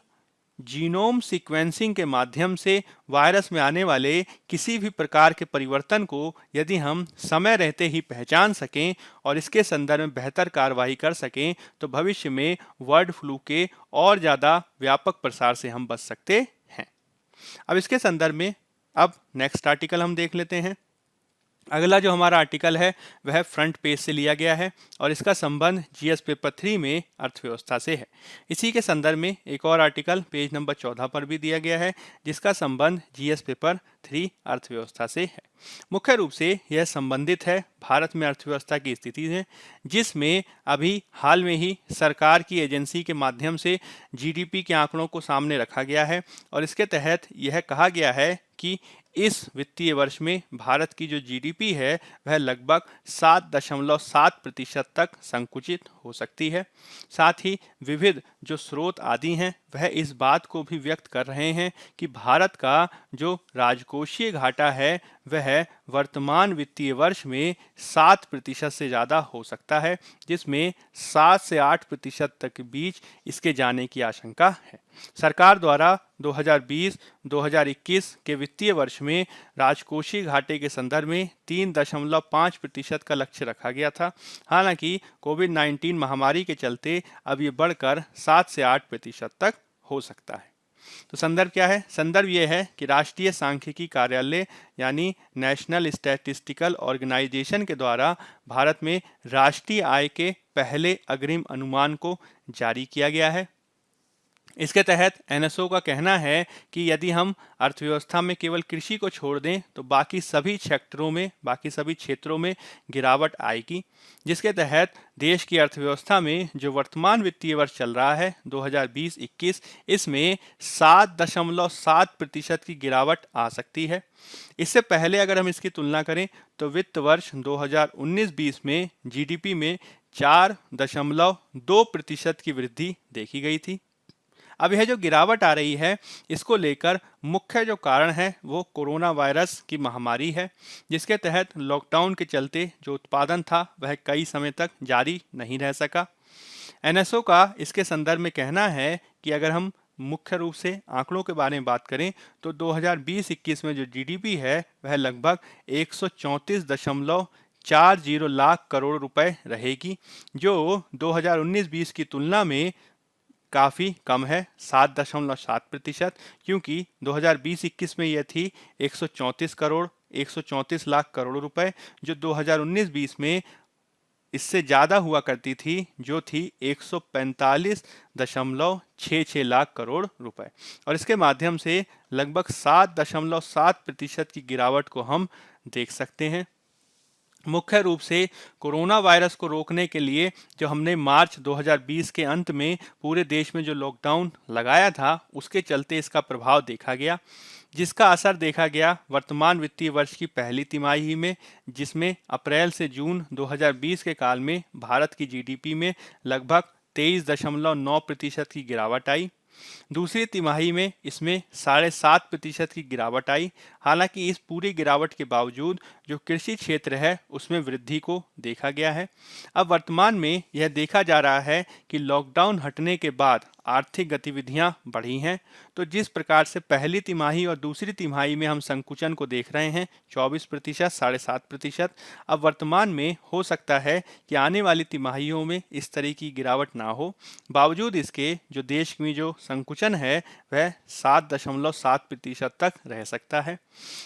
S1: जीनोम सीक्वेंसिंग के माध्यम से वायरस में आने वाले किसी भी प्रकार के परिवर्तन को यदि हम समय रहते ही पहचान सकें और इसके संदर्भ में बेहतर कार्रवाई कर सकें तो भविष्य में बर्ड फ्लू के और ज़्यादा व्यापक प्रसार से हम बच सकते हैं। अब इसके संदर्भ में अब नेक्स्ट आर्टिकल हम देख लेते हैं। अगला जो हमारा आर्टिकल है वह फ्रंट पेज से लिया गया है और इसका संबंध जीएस पेपर 3 में अर्थव्यवस्था से है। इसी के संदर्भ में एक और आर्टिकल पेज नंबर 14 पर भी दिया गया है जिसका संबंध जीएस पेपर 3 अर्थव्यवस्था से है। मुख्य रूप से यह संबंधित है भारत में अर्थव्यवस्था की स्थिति से, जिसमें अभी हाल में ही सरकार की एजेंसी के माध्यम से जीडीपी के आंकड़ों को सामने रखा गया है और इसके तहत यह कहा गया है कि इस वित्तीय वर्ष में भारत की जो जीडीपी है वह लगभग 7.7% तक संकुचित हो सकती है। साथ ही विविध जो स्रोत आदि हैं वह इस बात को भी व्यक्त कर रहे हैं कि भारत का जो राजकोषीय घाटा है वह वर्तमान वित्तीय वर्ष में 7% से ज़्यादा हो सकता है, जिसमें 7 से 8% तक के बीच इसके जाने की आशंका है। सरकार द्वारा 2020-2021 के वित्तीय वर्ष में राजकोषीय घाटे के संदर्भ में 3.5% का लक्ष्य रखा गया था। हालांकि कोविड-19 महामारी के चलते अब ये बढ़कर 7 से 8% तक हो सकता है। तो संदर्भ क्या है? संदर्भ ये है कि राष्ट्रीय सांख्यिकी कार्यालय यानी नेशनल स्टैटिस्टिकल ऑर्गेनाइजेशन के द्वारा भारत में राष्ट्रीय आय के पहले अग्रिम अनुमान को जारी किया गया है। इसके तहत एनएसओ का कहना है कि यदि हम अर्थव्यवस्था में केवल कृषि को छोड़ दें तो बाकी सभी सेक्टरों में, बाकी सभी क्षेत्रों में गिरावट आएगी, जिसके तहत देश की अर्थव्यवस्था में जो वर्तमान वित्तीय वर्ष चल रहा है 2020-21, इसमें 7.7% की गिरावट आ सकती है। इससे पहले अगर हम इसकी तुलना करें तो वित्त वर्ष 2019-20 में जीडीपी में 4.2% की वृद्धि देखी गई थी। अब यह जो गिरावट आ रही है इसको लेकर मुख्य जो कारण है वो कोरोना वायरस की महामारी है, जिसके तहत लॉकडाउन के चलते जो उत्पादन था वह कई समय तक जारी नहीं रह सका। एनएसओ का इसके संदर्भ में कहना है कि अगर हम मुख्य रूप से आंकड़ों के बारे में बात करें तो 2020-21 में जो जीडीपी है वह लगभग 134.40 लाख करोड़ रुपए रहेगी, जो 2019-20 की तुलना में काफ़ी कम है, 7.7%, क्योंकि 2020-21 में यह थी 134 लाख करोड़ रुपए, जो 2019-20 में इससे ज़्यादा हुआ करती थी, जो थी 145.66 लाख करोड़ रुपए। और इसके माध्यम से लगभग 7.7% की गिरावट को हम देख सकते हैं। मुख्य रूप से कोरोना वायरस को रोकने के लिए जो हमने मार्च 2020 के अंत में पूरे देश में जो लॉकडाउन लगाया था, उसके चलते इसका प्रभाव देखा गया, जिसका असर देखा गया वर्तमान वित्तीय वर्ष की पहली तिमाही में, जिसमें अप्रैल से जून 2020 के काल में भारत की जीडीपी में लगभग 23.9% की गिरावट आई। दूसरी तिमाही में इसमें 7.5% की गिरावट आई। हालांकि इस पूरी गिरावट के बावजूद जो कृषि क्षेत्र है उसमें वृद्धि को देखा गया है। अब वर्तमान में यह देखा जा रहा है कि लॉकडाउन हटने के बाद आर्थिक गतिविधियां बढ़ी हैं। तो जिस प्रकार से पहली तिमाही और दूसरी तिमाही में हम संकुचन को देख रहे हैं 24%, 7.5%, अब वर्तमान में हो सकता है कि आने वाली तिमाहियों में इस तरह की गिरावट ना हो। बावजूद इसके जो देश में जो संकुचन है वह 7.7% तक रह सकता है।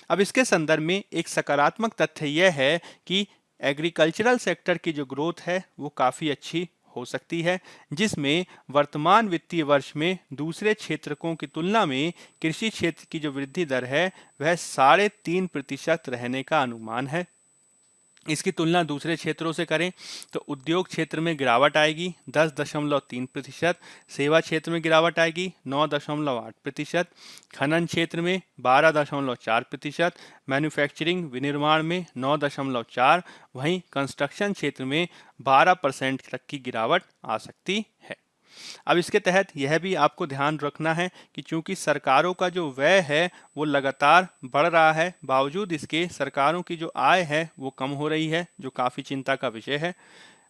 S1: अब इसके संदर्भ में एक सकारात्मक तथ्य यह है कि एग्रीकल्चरल सेक्टर की जो ग्रोथ है वो काफ़ी अच्छी हो सकती है, जिसमें वर्तमान वित्तीय वर्ष में दूसरे क्षेत्रकों की तुलना में कृषि क्षेत्र की जो वृद्धि दर है वह 3.5% रहने का अनुमान है। इसकी तुलना दूसरे क्षेत्रों से करें तो उद्योग क्षेत्र में गिरावट आएगी 10.3%, सेवा क्षेत्र में गिरावट आएगी 9.8%, खनन क्षेत्र में 12.4%, मैन्युफैक्चरिंग विनिर्माण में 9.4%, वहीं कंस्ट्रक्शन क्षेत्र में 12% तक की गिरावट आ सकती है। अब इसके तहत यह भी आपको ध्यान रखना है कि चूंकि सरकारों का जो व्यय है वो लगातार बढ़ रहा है, बावजूद इसके सरकारों की जो आय है वो कम हो रही है, जो काफ़ी चिंता का विषय है।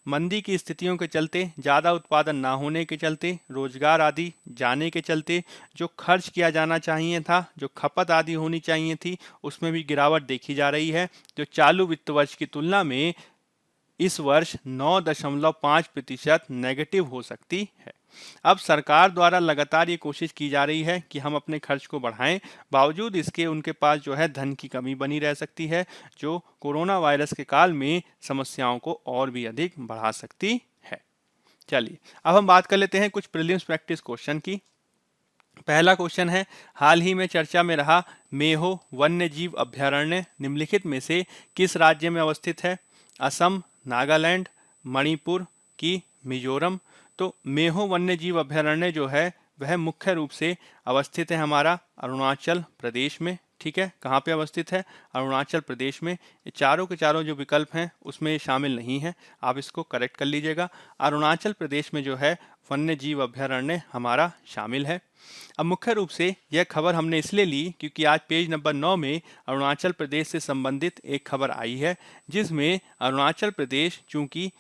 S1: मंदी की स्थितियों के चलते, ज़्यादा उत्पादन ना होने के चलते, रोजगार आदि जाने के चलते जो खर्च किया जाना चाहिए था, जो खपत आदि होनी चाहिए थी, उसमें भी गिरावट देखी जा रही है, जो चालू वित्त वर्ष की तुलना में इस वर्ष 9.5% नेगेटिव हो सकती है। अब सरकार द्वारा लगातार ये कोशिश की जा रही है कि हम अपने खर्च को बढ़ाएं, बावजूद इसके उनके पास जो है धन की कमी बनी रह सकती है, जो कोरोना वायरस के काल में समस्याओं को और भी अधिक बढ़ा सकती है। चलिए अब हम बात कर लेते हैं कुछ प्रीलिम्स प्रैक्टिस क्वेश्चन की। पहला क्वेश्चन है, हाल ही में चर्चा में रहा मेहो वन्य जीव अभ्यारण्य निम्नलिखित में से किस राज्य में अवस्थित है? असम, नागालैंड, मणिपुर की मिजोरम? तो मेहो वन्य जीव अभ्यारण्य जो है वह मुख्य रूप से अवस्थित है हमारा अरुणाचल प्रदेश में। ठीक है, कहाँ पे अवस्थित है? अरुणाचल प्रदेश में। ये चारों के चारों जो विकल्प हैं उसमें ये शामिल नहीं है, आप इसको करेक्ट कर लीजिएगा। अरुणाचल प्रदेश में जो है वन्य जीव अभ्यारण्य हमारा शामिल है। अब मुख्य रूप से यह खबर हमने इसलिए ली क्योंकि आज पेज नंबर 9 में अरुणाचल प्रदेश से संबंधित एक खबर आई है, जिसमें अरुणाचल प्रदेश चूंकि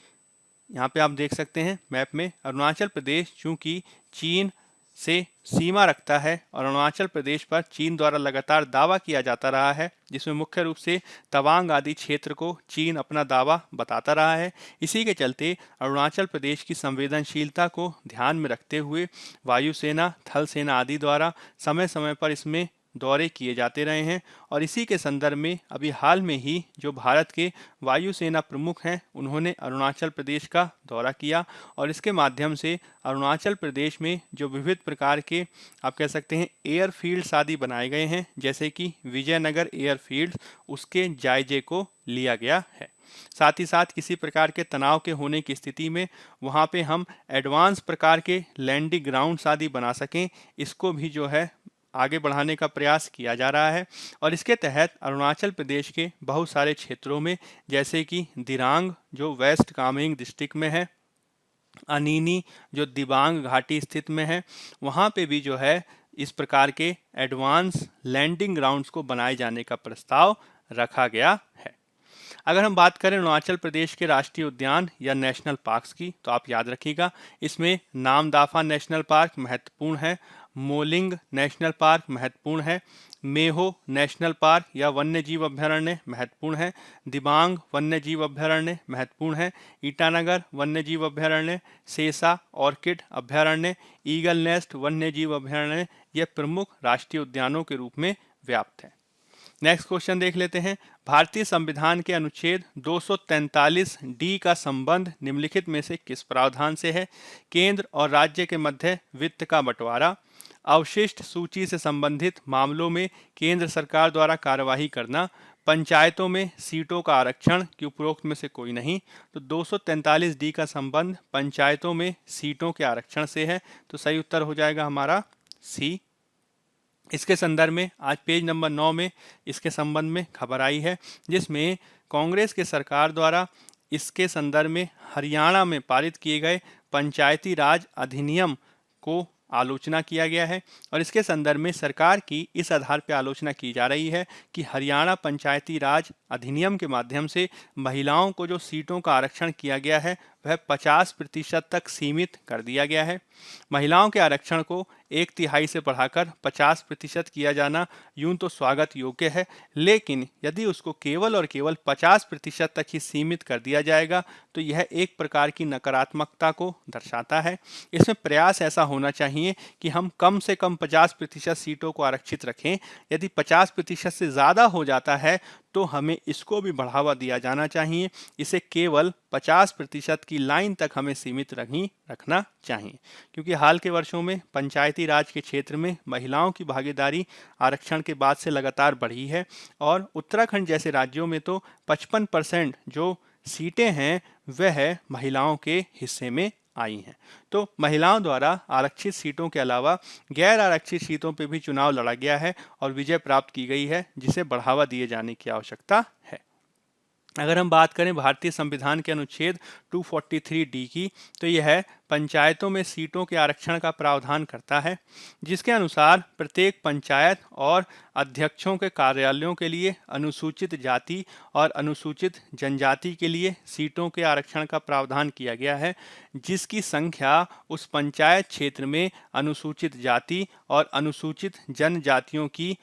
S1: यहाँ पे आप देख सकते हैं मैप में, अरुणाचल प्रदेश चूंकि चीन से सीमा रखता है और अरुणाचल प्रदेश पर चीन द्वारा लगातार दावा किया जाता रहा है, जिसमें मुख्य रूप से तवांग आदि क्षेत्र को चीन अपना दावा बताता रहा है। इसी के चलते अरुणाचल प्रदेश की संवेदनशीलता को ध्यान में रखते हुए वायुसेना, थल सेना आदि द्वारा समय समय पर इसमें दौरे किए जाते रहे हैं। और इसी के संदर्भ में अभी हाल में ही जो भारत के वायुसेना प्रमुख हैं उन्होंने अरुणाचल प्रदेश का दौरा किया और इसके माध्यम से अरुणाचल प्रदेश में जो विविध प्रकार के आप कह सकते हैं एयरफील्ड्स आदि बनाए गए हैं, जैसे कि विजयनगर एयरफील्ड, उसके जायजे को लिया गया है। साथ ही साथ किसी प्रकार के तनाव के होने की स्थिति में वहाँ पे हम एडवांस प्रकार के लैंडिंग ग्राउंड्स आदि बना सकें, इसको भी जो है आगे बढ़ाने का प्रयास किया जा रहा है। और इसके तहत अरुणाचल प्रदेश के बहुत सारे क्षेत्रों में, जैसे कि दिरांग जो वेस्ट कामेंग डिस्ट्रिक्ट में है, अनीनी जो दिबांग घाटी स्थित में है, वहाँ पे भी जो है इस प्रकार के एडवांस लैंडिंग ग्राउंड्स को बनाए जाने का प्रस्ताव रखा गया है। अगर हम बात करें अरुणाचल प्रदेश के राष्ट्रीय उद्यान या नेशनल पार्क्स की, तो आप याद रखिएगा इसमें नामदाफा नेशनल पार्क महत्वपूर्ण है, मोलिंग नेशनल पार्क महत्वपूर्ण है, मेहो नेशनल पार्क या वन्य जीव अभ्यारण्य महत्वपूर्ण है, दिबांग वन्य जीव अभ्यारण्य महत्वपूर्ण है, ईटानगर वन्य जीव अभ्यारण्य, सेसा ऑर्किड अभ्यारण्य, ईगल नेस्ट वन्य जीव अभ्यारण्य ये प्रमुख राष्ट्रीय उद्यानों के रूप में व्याप्त है। नेक्स्ट क्वेश्चन देख लेते हैं। भारतीय संविधान के अनुच्छेद 243 डी का संबंध निम्नलिखित में से किस प्रावधान से है? केंद्र और राज्य के मध्य वित्त का बंटवारा, अवशिष्ट सूची से संबंधित मामलों में केंद्र सरकार द्वारा कार्यवाही करना, पंचायतों में सीटों का आरक्षण कि उपरोक्त में से कोई नहीं। तो 243 डी का संबंध पंचायतों में सीटों के आरक्षण से है, तो सही उत्तर हो जाएगा हमारा सी। इसके संदर्भ में आज पेज नंबर 9 में इसके संबंध में खबर आई है, जिसमें कांग्रेस के सरकार द्वारा इसके संदर्भ में हरियाणा में पारित किए गए पंचायती राज अधिनियम को आलोचना किया गया है। और इसके संदर्भ में सरकार की इस आधार पर आलोचना की जा रही है कि हरियाणा पंचायती राज अधिनियम के माध्यम से महिलाओं को जो सीटों का आरक्षण किया गया है वह 50% तक सीमित कर दिया गया है। महिलाओं के आरक्षण को 1/3 से बढ़ाकर 50% किया जाना यूं तो स्वागत योग्य है, लेकिन यदि उसको केवल और केवल 50% तक ही सीमित कर दिया जाएगा तो यह एक प्रकार की नकारात्मकता को दर्शाता है। इसमें प्रयास ऐसा होना चाहिए कि हम कम से कम 50% सीटों को आरक्षित रखें। यदि 50% से ज़्यादा हो जाता है तो हमें इसको भी बढ़ावा दिया जाना चाहिए। इसे केवल 50% की लाइन तक हमें सीमित रखना चाहिए, क्योंकि हाल के वर्षों में पंचायती राज के क्षेत्र में महिलाओं की भागीदारी आरक्षण के बाद से लगातार बढ़ी है और उत्तराखंड जैसे राज्यों में तो 55% जो सीटें हैं वह महिलाओं के हिस्से में आई हैं। तो महिलाओं द्वारा आरक्षित सीटों के अलावा गैर आरक्षित सीटों पर भी चुनाव लड़ा गया है और विजय प्राप्त की गई है, जिसे बढ़ावा दिए जाने की आवश्यकता है। अगर हम बात करें भारतीय संविधान के अनुच्छेद 243 डी की, तो यह पंचायतों में सीटों के आरक्षण का प्रावधान करता है, जिसके अनुसार प्रत्येक पंचायत और अध्यक्षों के कार्यालयों के लिए अनुसूचित जाति और अनुसूचित जनजाति के लिए सीटों के आरक्षण का प्रावधान किया गया है, जिसकी संख्या उस पंचायत क्षेत्र में अनुसूचित जाति और अनुसूचित जनजातियों की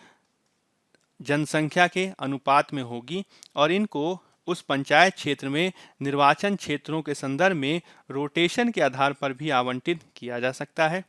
S1: जनसंख्या के अनुपात में होगी और इनको उस पंचायत क्षेत्र में निर्वाचन क्षेत्रों के संदर्भ में रोटेशन के आधार पर भी आवंटित किया जा सकता है।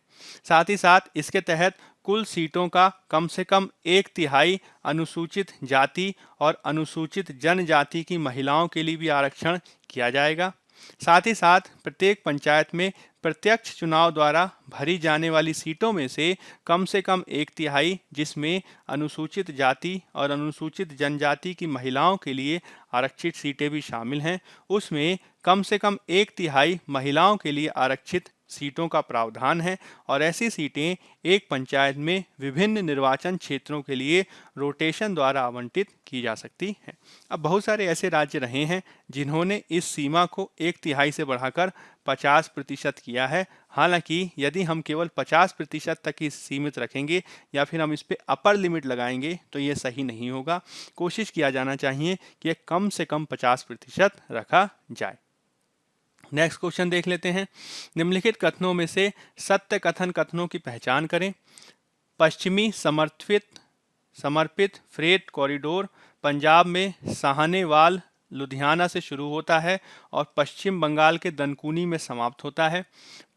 S1: साथ ही साथ इसके तहत कुल सीटों का कम से कम 1/3 अनुसूचित जाति और अनुसूचित जनजाति की महिलाओं के लिए भी आरक्षण किया जाएगा। साथ ही साथ प्रत्येक पंचायत में प्रत्यक्ष चुनाव द्वारा भरी जाने वाली सीटों में से कम 1/3 जिसमें अनुसूचित जाति और अनुसूचित जनजाति की महिलाओं के लिए आरक्षित सीटें भी शामिल हैं, उसमें कम से कम 1/3 महिलाओं के लिए आरक्षित सीटों का प्रावधान है और ऐसी सीटें एक पंचायत में विभिन्न निर्वाचन क्षेत्रों के लिए रोटेशन द्वारा आवंटित की जा सकती हैं। अब बहुत सारे ऐसे राज्य रहे हैं जिन्होंने इस सीमा को 1/3 से बढ़ाकर 50% किया है। हालांकि यदि हम केवल 50% तक ही सीमित रखेंगे या फिर हम इस पर अपर लिमिट लगाएंगे तो ये सही नहीं होगा। कोशिश किया जाना चाहिए कि यह कम से कम 50% रखा जाए। नेक्स्ट क्वेश्चन देख लेते हैं। निम्नलिखित कथनों में से सत्य कथन कथनों की पहचान करें। पश्चिमी समर्पित फ्रेट कॉरिडोर पंजाब में साहनेवाल लुधियाना से शुरू होता है और पश्चिम बंगाल के दनकुनी में समाप्त होता है।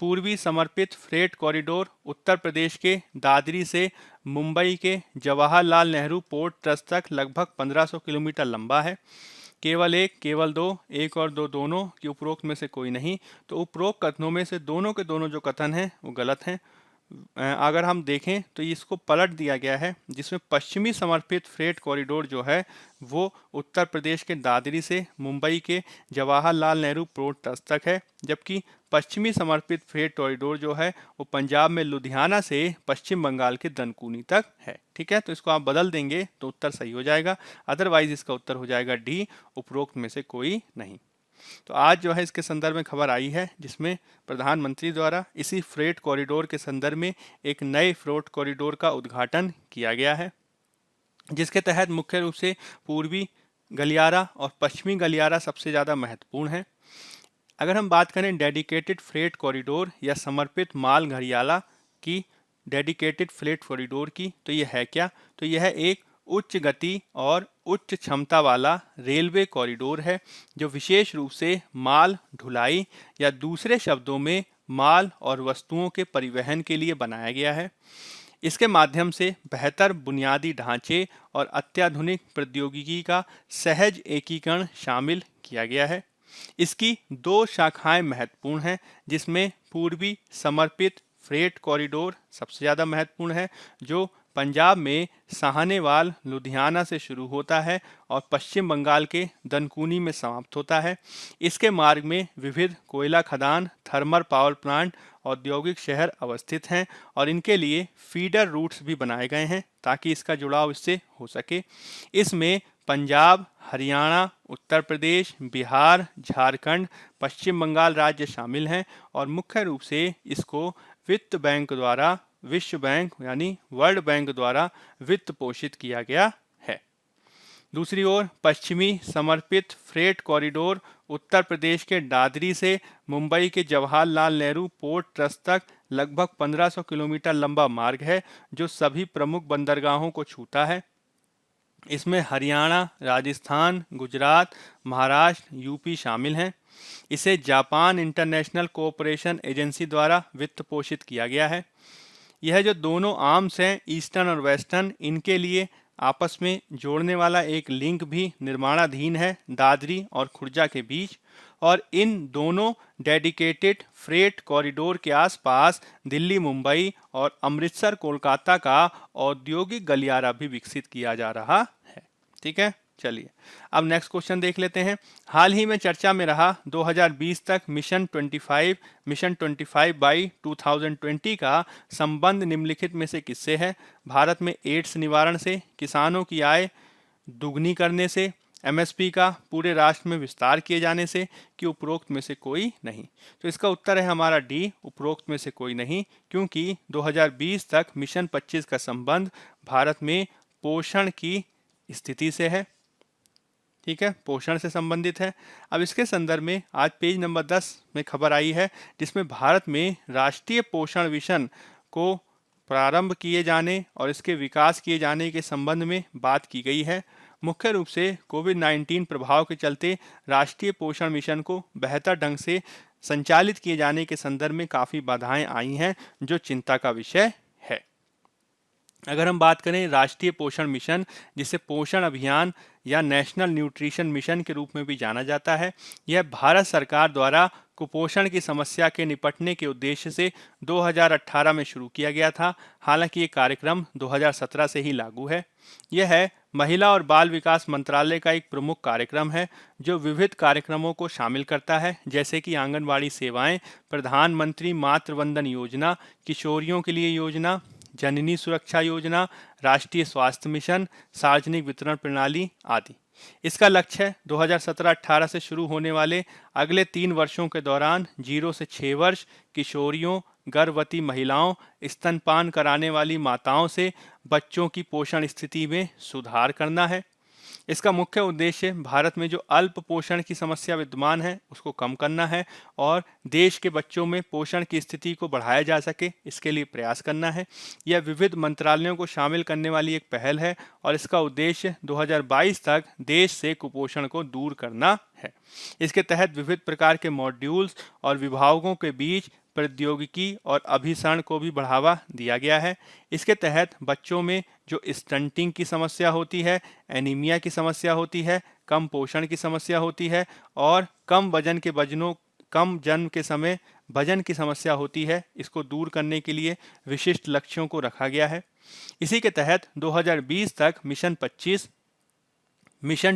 S1: पूर्वी समर्पित फ्रेट कॉरिडोर उत्तर प्रदेश के दादरी से मुंबई के जवाहरलाल नेहरू पोर्ट ट्रस्ट तक लगभग 1500 किलोमीटर लंबा है। केवल एक, केवल दो, एक और दो दोनों कि उपरोक्त में से कोई नहीं। तो उपरोक्त कथनों में से दोनों के दोनों जो कथन हैं वो गलत हैं। अगर हम देखें तो इसको पलट दिया गया है, जिसमें पश्चिमी समर्पित फ्रेट कॉरिडोर जो है वो उत्तर प्रदेश के दादरी से मुंबई के जवाहरलाल नेहरू पोर्ट ट्रस्ट तक है, जबकि पश्चिमी समर्पित फ्रेट कॉरिडोर जो है वो पंजाब में लुधियाना से पश्चिम बंगाल के दनकुनी तक है। ठीक है, तो इसको आप बदल देंगे तो उत्तर सही हो जाएगा, अदरवाइज इसका उत्तर हो जाएगा डी, उपरोक्त में से कोई नहीं। तो आज जो है इसके संदर्भ में खबर आई है, जिसमें प्रधानमंत्री द्वारा इसी फ्रेट कॉरिडोर के संदर्भ में एक नए फ्रेट कॉरिडोर का उद्घाटन किया गया है, जिसके तहत मुख्य रूप से पूर्वी गलियारा और पश्चिमी गलियारा सबसे ज़्यादा महत्वपूर्ण है। अगर हम बात करें डेडिकेटेड फ्रेट कॉरिडोर या समर्पित माल घड़ियाला की, डेडिकेटेड फ्रेट कॉरिडोर की, तो यह है क्या? तो यह एक उच्च गति और उच्च क्षमता वाला रेलवे कॉरिडोर है जो विशेष रूप से माल ढुलाई या दूसरे शब्दों में माल और वस्तुओं के परिवहन के लिए बनाया गया है। इसके माध्यम से बेहतर बुनियादी ढांचे और अत्याधुनिक प्रौद्योगिकी का सहज एकीकरण शामिल किया गया है। इसकी दो शाखाएं महत्वपूर्ण हैं, जिसमें पूर्वी समर्पित फ्रेट कॉरिडोर सबसे ज़्यादा महत्वपूर्ण है, जो पंजाब में साहनेवाल लुधियाना से शुरू होता है और पश्चिम बंगाल के दनकुनी में समाप्त होता है। इसके मार्ग में विविध कोयला खदान, थर्मल पावर प्लांट, औद्योगिक शहर अवस्थित हैं और इनके लिए फीडर रूट्स भी बनाए गए हैं ताकि इसका जुड़ाव इससे हो सके। इसमें पंजाब, हरियाणा, उत्तर प्रदेश, बिहार, झारखंड, पश्चिम बंगाल राज्य शामिल हैं और मुख्य रूप से इसको वित्त बैंक द्वारा, विश्व बैंक यानी वर्ल्ड बैंक द्वारा वित्त पोषित किया गया है। दूसरी ओर पश्चिमी समर्पित फ्रेट कॉरिडोर उत्तर प्रदेश के दादरी से मुंबई के जवाहरलाल नेहरू पोर्ट ट्रस्ट तक लगभग 1500 किलोमीटर लंबा मार्ग है जो सभी प्रमुख बंदरगाहों को छूता है। इसमें हरियाणा, राजस्थान, गुजरात, महाराष्ट्र, यूपी शामिल हैं। इसे जापान इंटरनेशनल कोऑपरेशन एजेंसी द्वारा वित्त पोषित किया गया है। यह जो दोनों आर्म्स हैं, ईस्टर्न और वेस्टर्न, इनके लिए आपस में जोड़ने वाला एक लिंक भी निर्माणाधीन है दादरी और खुर्जा के बीच, और इन दोनों डेडिकेटेड फ्रेट कॉरिडोर के आसपास दिल्ली, मुंबई और अमृतसर, कोलकाता का औद्योगिक गलियारा भी विकसित किया जा रहा है। ठीक है, चलिए अब नेक्स्ट क्वेश्चन देख लेते हैं। हाल ही में चर्चा में रहा 2020 तक मिशन 25 बाई 2020 का संबंध निम्नलिखित में से किससे है? भारत में एड्स निवारण से, किसानों की आय दुगनी करने से, एमएसपी का पूरे राष्ट्र में विस्तार किए जाने से, कि उपरोक्त में से कोई नहीं? तो इसका उत्तर है हमारा डी, उपरोक्त में से कोई नहीं, क्योंकि 2020 तक मिशन 25 का संबंध भारत में पोषण की स्थिति से है। ठीक है, पोषण से संबंधित है। अब इसके संदर्भ में आज पेज नंबर 10 में खबर आई है जिसमें भारत में राष्ट्रीय पोषण मिशन को प्रारंभ किए जाने और इसके विकास किए जाने के संबंध में बात की गई है। मुख्य रूप से कोविड-19 प्रभाव के चलते राष्ट्रीय पोषण मिशन को बेहतर ढंग से संचालित किए जाने के संदर्भ में काफ़ी बाधाएं आई हैं जो चिंता का विषय है। अगर हम बात करें राष्ट्रीय पोषण मिशन, जिसे पोषण अभियान या नेशनल न्यूट्रिशन मिशन के रूप में भी जाना जाता है, यह भारत सरकार द्वारा कुपोषण की समस्या के निपटने के उद्देश्य से 2018 में शुरू किया गया था। हालांकि ये कार्यक्रम 2017 से ही लागू है। यह है महिला और बाल विकास मंत्रालय का एक प्रमुख कार्यक्रम है जो विविध कार्यक्रमों को शामिल करता है, जैसे कि आंगनबाड़ी सेवाएं, प्रधानमंत्री मातृ वंदन योजना, किशोरियों के लिए योजना, जननी सुरक्षा योजना, राष्ट्रीय स्वास्थ्य मिशन, सार्वजनिक वितरण प्रणाली आदि। इसका लक्ष्य है 2017-18 से शुरू होने वाले अगले 3 वर्षों के दौरान 0 से 6 वर्ष किशोरियों, गर्भवती महिलाओं, स्तनपान कराने वाली माताओं से बच्चों की पोषण स्थिति में सुधार करना है। इसका मुख्य उद्देश्य भारत में जो अल्प पोषण की समस्या विद्यमान है उसको कम करना है और देश के बच्चों में पोषण की स्थिति को बढ़ाया जा सके, इसके लिए प्रयास करना है। यह विविध मंत्रालयों को शामिल करने वाली एक पहल है और इसका उद्देश्य 2022 तक देश से कुपोषण को दूर करना है। इसके तहत विविध प्रकार के मॉड्यूल्स और विभागों के बीच प्रौद्योगिकी और अभिसरण को भी बढ़ावा दिया गया है। इसके तहत बच्चों में जो स्टंटिंग की समस्या होती है, एनीमिया की समस्या होती है, कम पोषण की समस्या होती है और कम जन्म के समय वजन की समस्या होती है, इसको दूर करने के लिए विशिष्ट लक्ष्यों को रखा गया है। इसी के तहत 2020 तक मिशन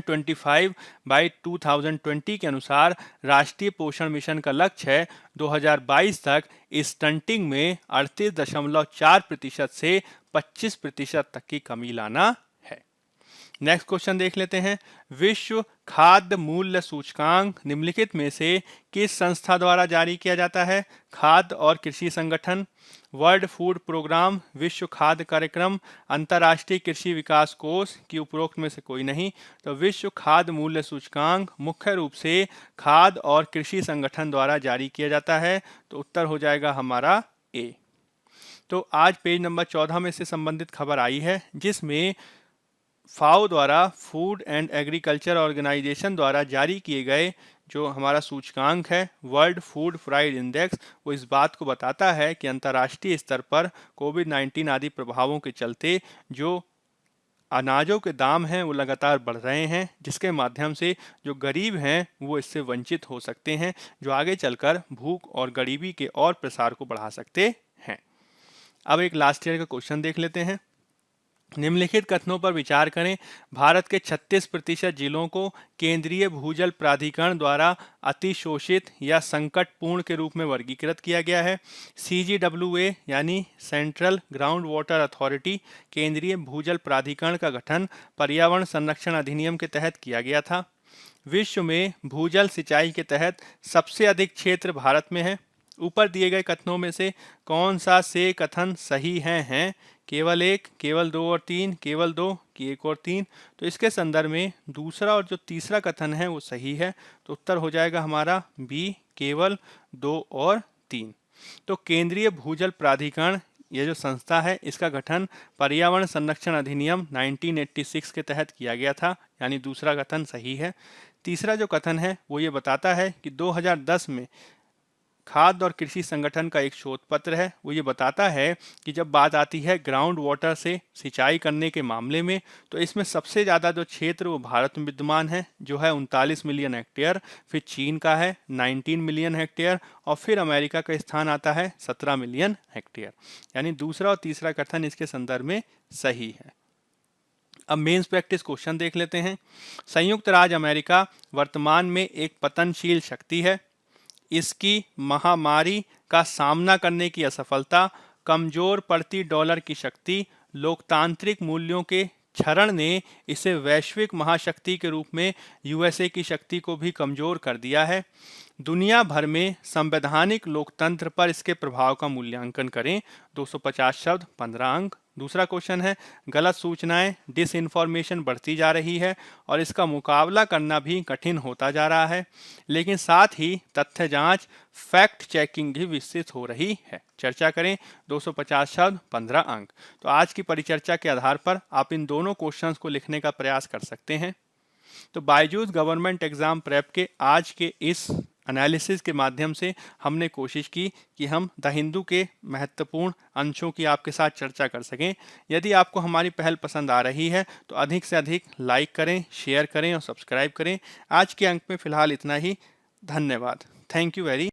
S1: 25 बाई 2020 के अनुसार राष्ट्रीय पोषण मिशन का लक्ष्य है 2022 तक स्टंटिंग में 38.4% से 25% तक की कमी लाना है। नेक्स्ट क्वेश्चन देख लेते हैं। विश्व खाद्य मूल्य सूचकांक निम्नलिखित में से किस संस्था द्वारा जारी किया जाता है? खाद्य और कृषि संगठन, वर्ल्ड फूड प्रोग्राम, विश्व खाद्य कार्यक्रम, अंतर्राष्ट्रीय कृषि विकास कोष, की उपरोक्त में से कोई नहीं? तो विश्व खाद्य मूल्य सूचकांक मुख्य रूप से खाद्य और कृषि संगठन द्वारा जारी किया जाता है। तो उत्तर हो जाएगा हमारा ए। तो आज पेज नंबर 14 में से संबंधित खबर आई है, जिसमें फाओ द्वारा, फूड एंड एग्रीकल्चर ऑर्गेनाइजेशन द्वारा जारी किए गए जो हमारा सूचकांक है वर्ल्ड फूड प्राइस इंडेक्स, वो इस बात को बताता है कि अंतर्राष्ट्रीय स्तर पर कोविड-19 आदि प्रभावों के चलते जो अनाजों के दाम हैं वो लगातार बढ़ रहे हैं, जिसके माध्यम से जो गरीब हैं वो इससे वंचित हो सकते हैं, जो आगे चलकर भूख और गरीबी के और प्रसार को बढ़ा सकते हैं। अब एक लास्ट ईयर का क्वेश्चन देख लेते हैं। निम्नलिखित कथनों पर विचार करें। भारत के 36% जिलों को केंद्रीय भूजल प्राधिकरण द्वारा अतिशोषित या संकटपूर्ण के रूप में वर्गीकृत किया गया है। CGWA यानी सेंट्रल ग्राउंड वाटर अथॉरिटी केंद्रीय भूजल प्राधिकरण का गठन पर्यावरण संरक्षण अधिनियम के तहत किया गया था। विश्व में भूजल सिंचाई के तहत सबसे अधिक क्षेत्र भारत में है। ऊपर दिए गए कथनों में से कौन सा से कथन सही हैं? केवल एक, केवल दो और तीन, केवल दो कि एक और तीन। तो इसके संदर्भ में दूसरा और जो तीसरा कथन है वो सही है, तो उत्तर हो जाएगा हमारा बी, केवल दो और तीन। तो केंद्रीय भूजल प्राधिकरण ये जो संस्था है इसका गठन पर्यावरण संरक्षण अधिनियम 1986 के तहत किया गया था, यानी दूसरा कथन सही है। तीसरा जो कथन है वो ये बताता है कि 2010 में खाद्य और कृषि संगठन का एक शोध पत्र है, वो ये बताता है कि जब बात आती है ग्राउंड वाटर से सिंचाई करने के मामले में, तो इसमें सबसे ज़्यादा जो क्षेत्र वो भारत में विद्यमान है, जो है 39 मिलियन हेक्टेयर, फिर चीन का है 19 मिलियन हेक्टेयर और फिर अमेरिका का स्थान आता है 17 मिलियन हेक्टेयर। यानी दूसरा और तीसरा कथन इसके संदर्भ में सही है। अब मेंस प्रैक्टिस क्वेश्चन देख लेते हैं। संयुक्त राज्य अमेरिका वर्तमान में एक पतनशील शक्ति है। इसकी महामारी का सामना करने की असफलता, कमजोर पड़ती डॉलर की शक्ति, लोकतांत्रिक मूल्यों के क्षरण ने इसे वैश्विक महाशक्ति के रूप में यूएसए की शक्ति को भी कमजोर कर दिया है। दुनिया भर में संवैधानिक लोकतंत्र पर इसके प्रभाव का मूल्यांकन करें। 250 शब्द 15 अंक। दूसरा क्वेश्चन है, गलत सूचनाएं, डिसइंफॉर्मेशन बढ़ती जा रही है और इसका मुकाबला करना भी कठिन होता जा रहा है, लेकिन साथ ही तथ्य जांच, फैक्ट चेकिंग भी विकसित हो रही है। चर्चा करें। 250 शब्द 15 अंक। तो आज की परिचर्चा के आधार पर आप इन दोनों क्वेश्चंस को लिखने का प्रयास कर सकते हैं। तो बायजूस गवर्नमेंट एग्जाम प्रेप के आज के इस एनालिसिस के माध्यम से हमने कोशिश की कि हम द हिंदू के महत्वपूर्ण अंशों की आपके साथ चर्चा कर सकें। यदि आपको हमारी पहल पसंद आ रही है तो अधिक से अधिक लाइक करें, शेयर करें और सब्सक्राइब करें। आज के अंक में फिलहाल इतना ही। धन्यवाद। Thank you very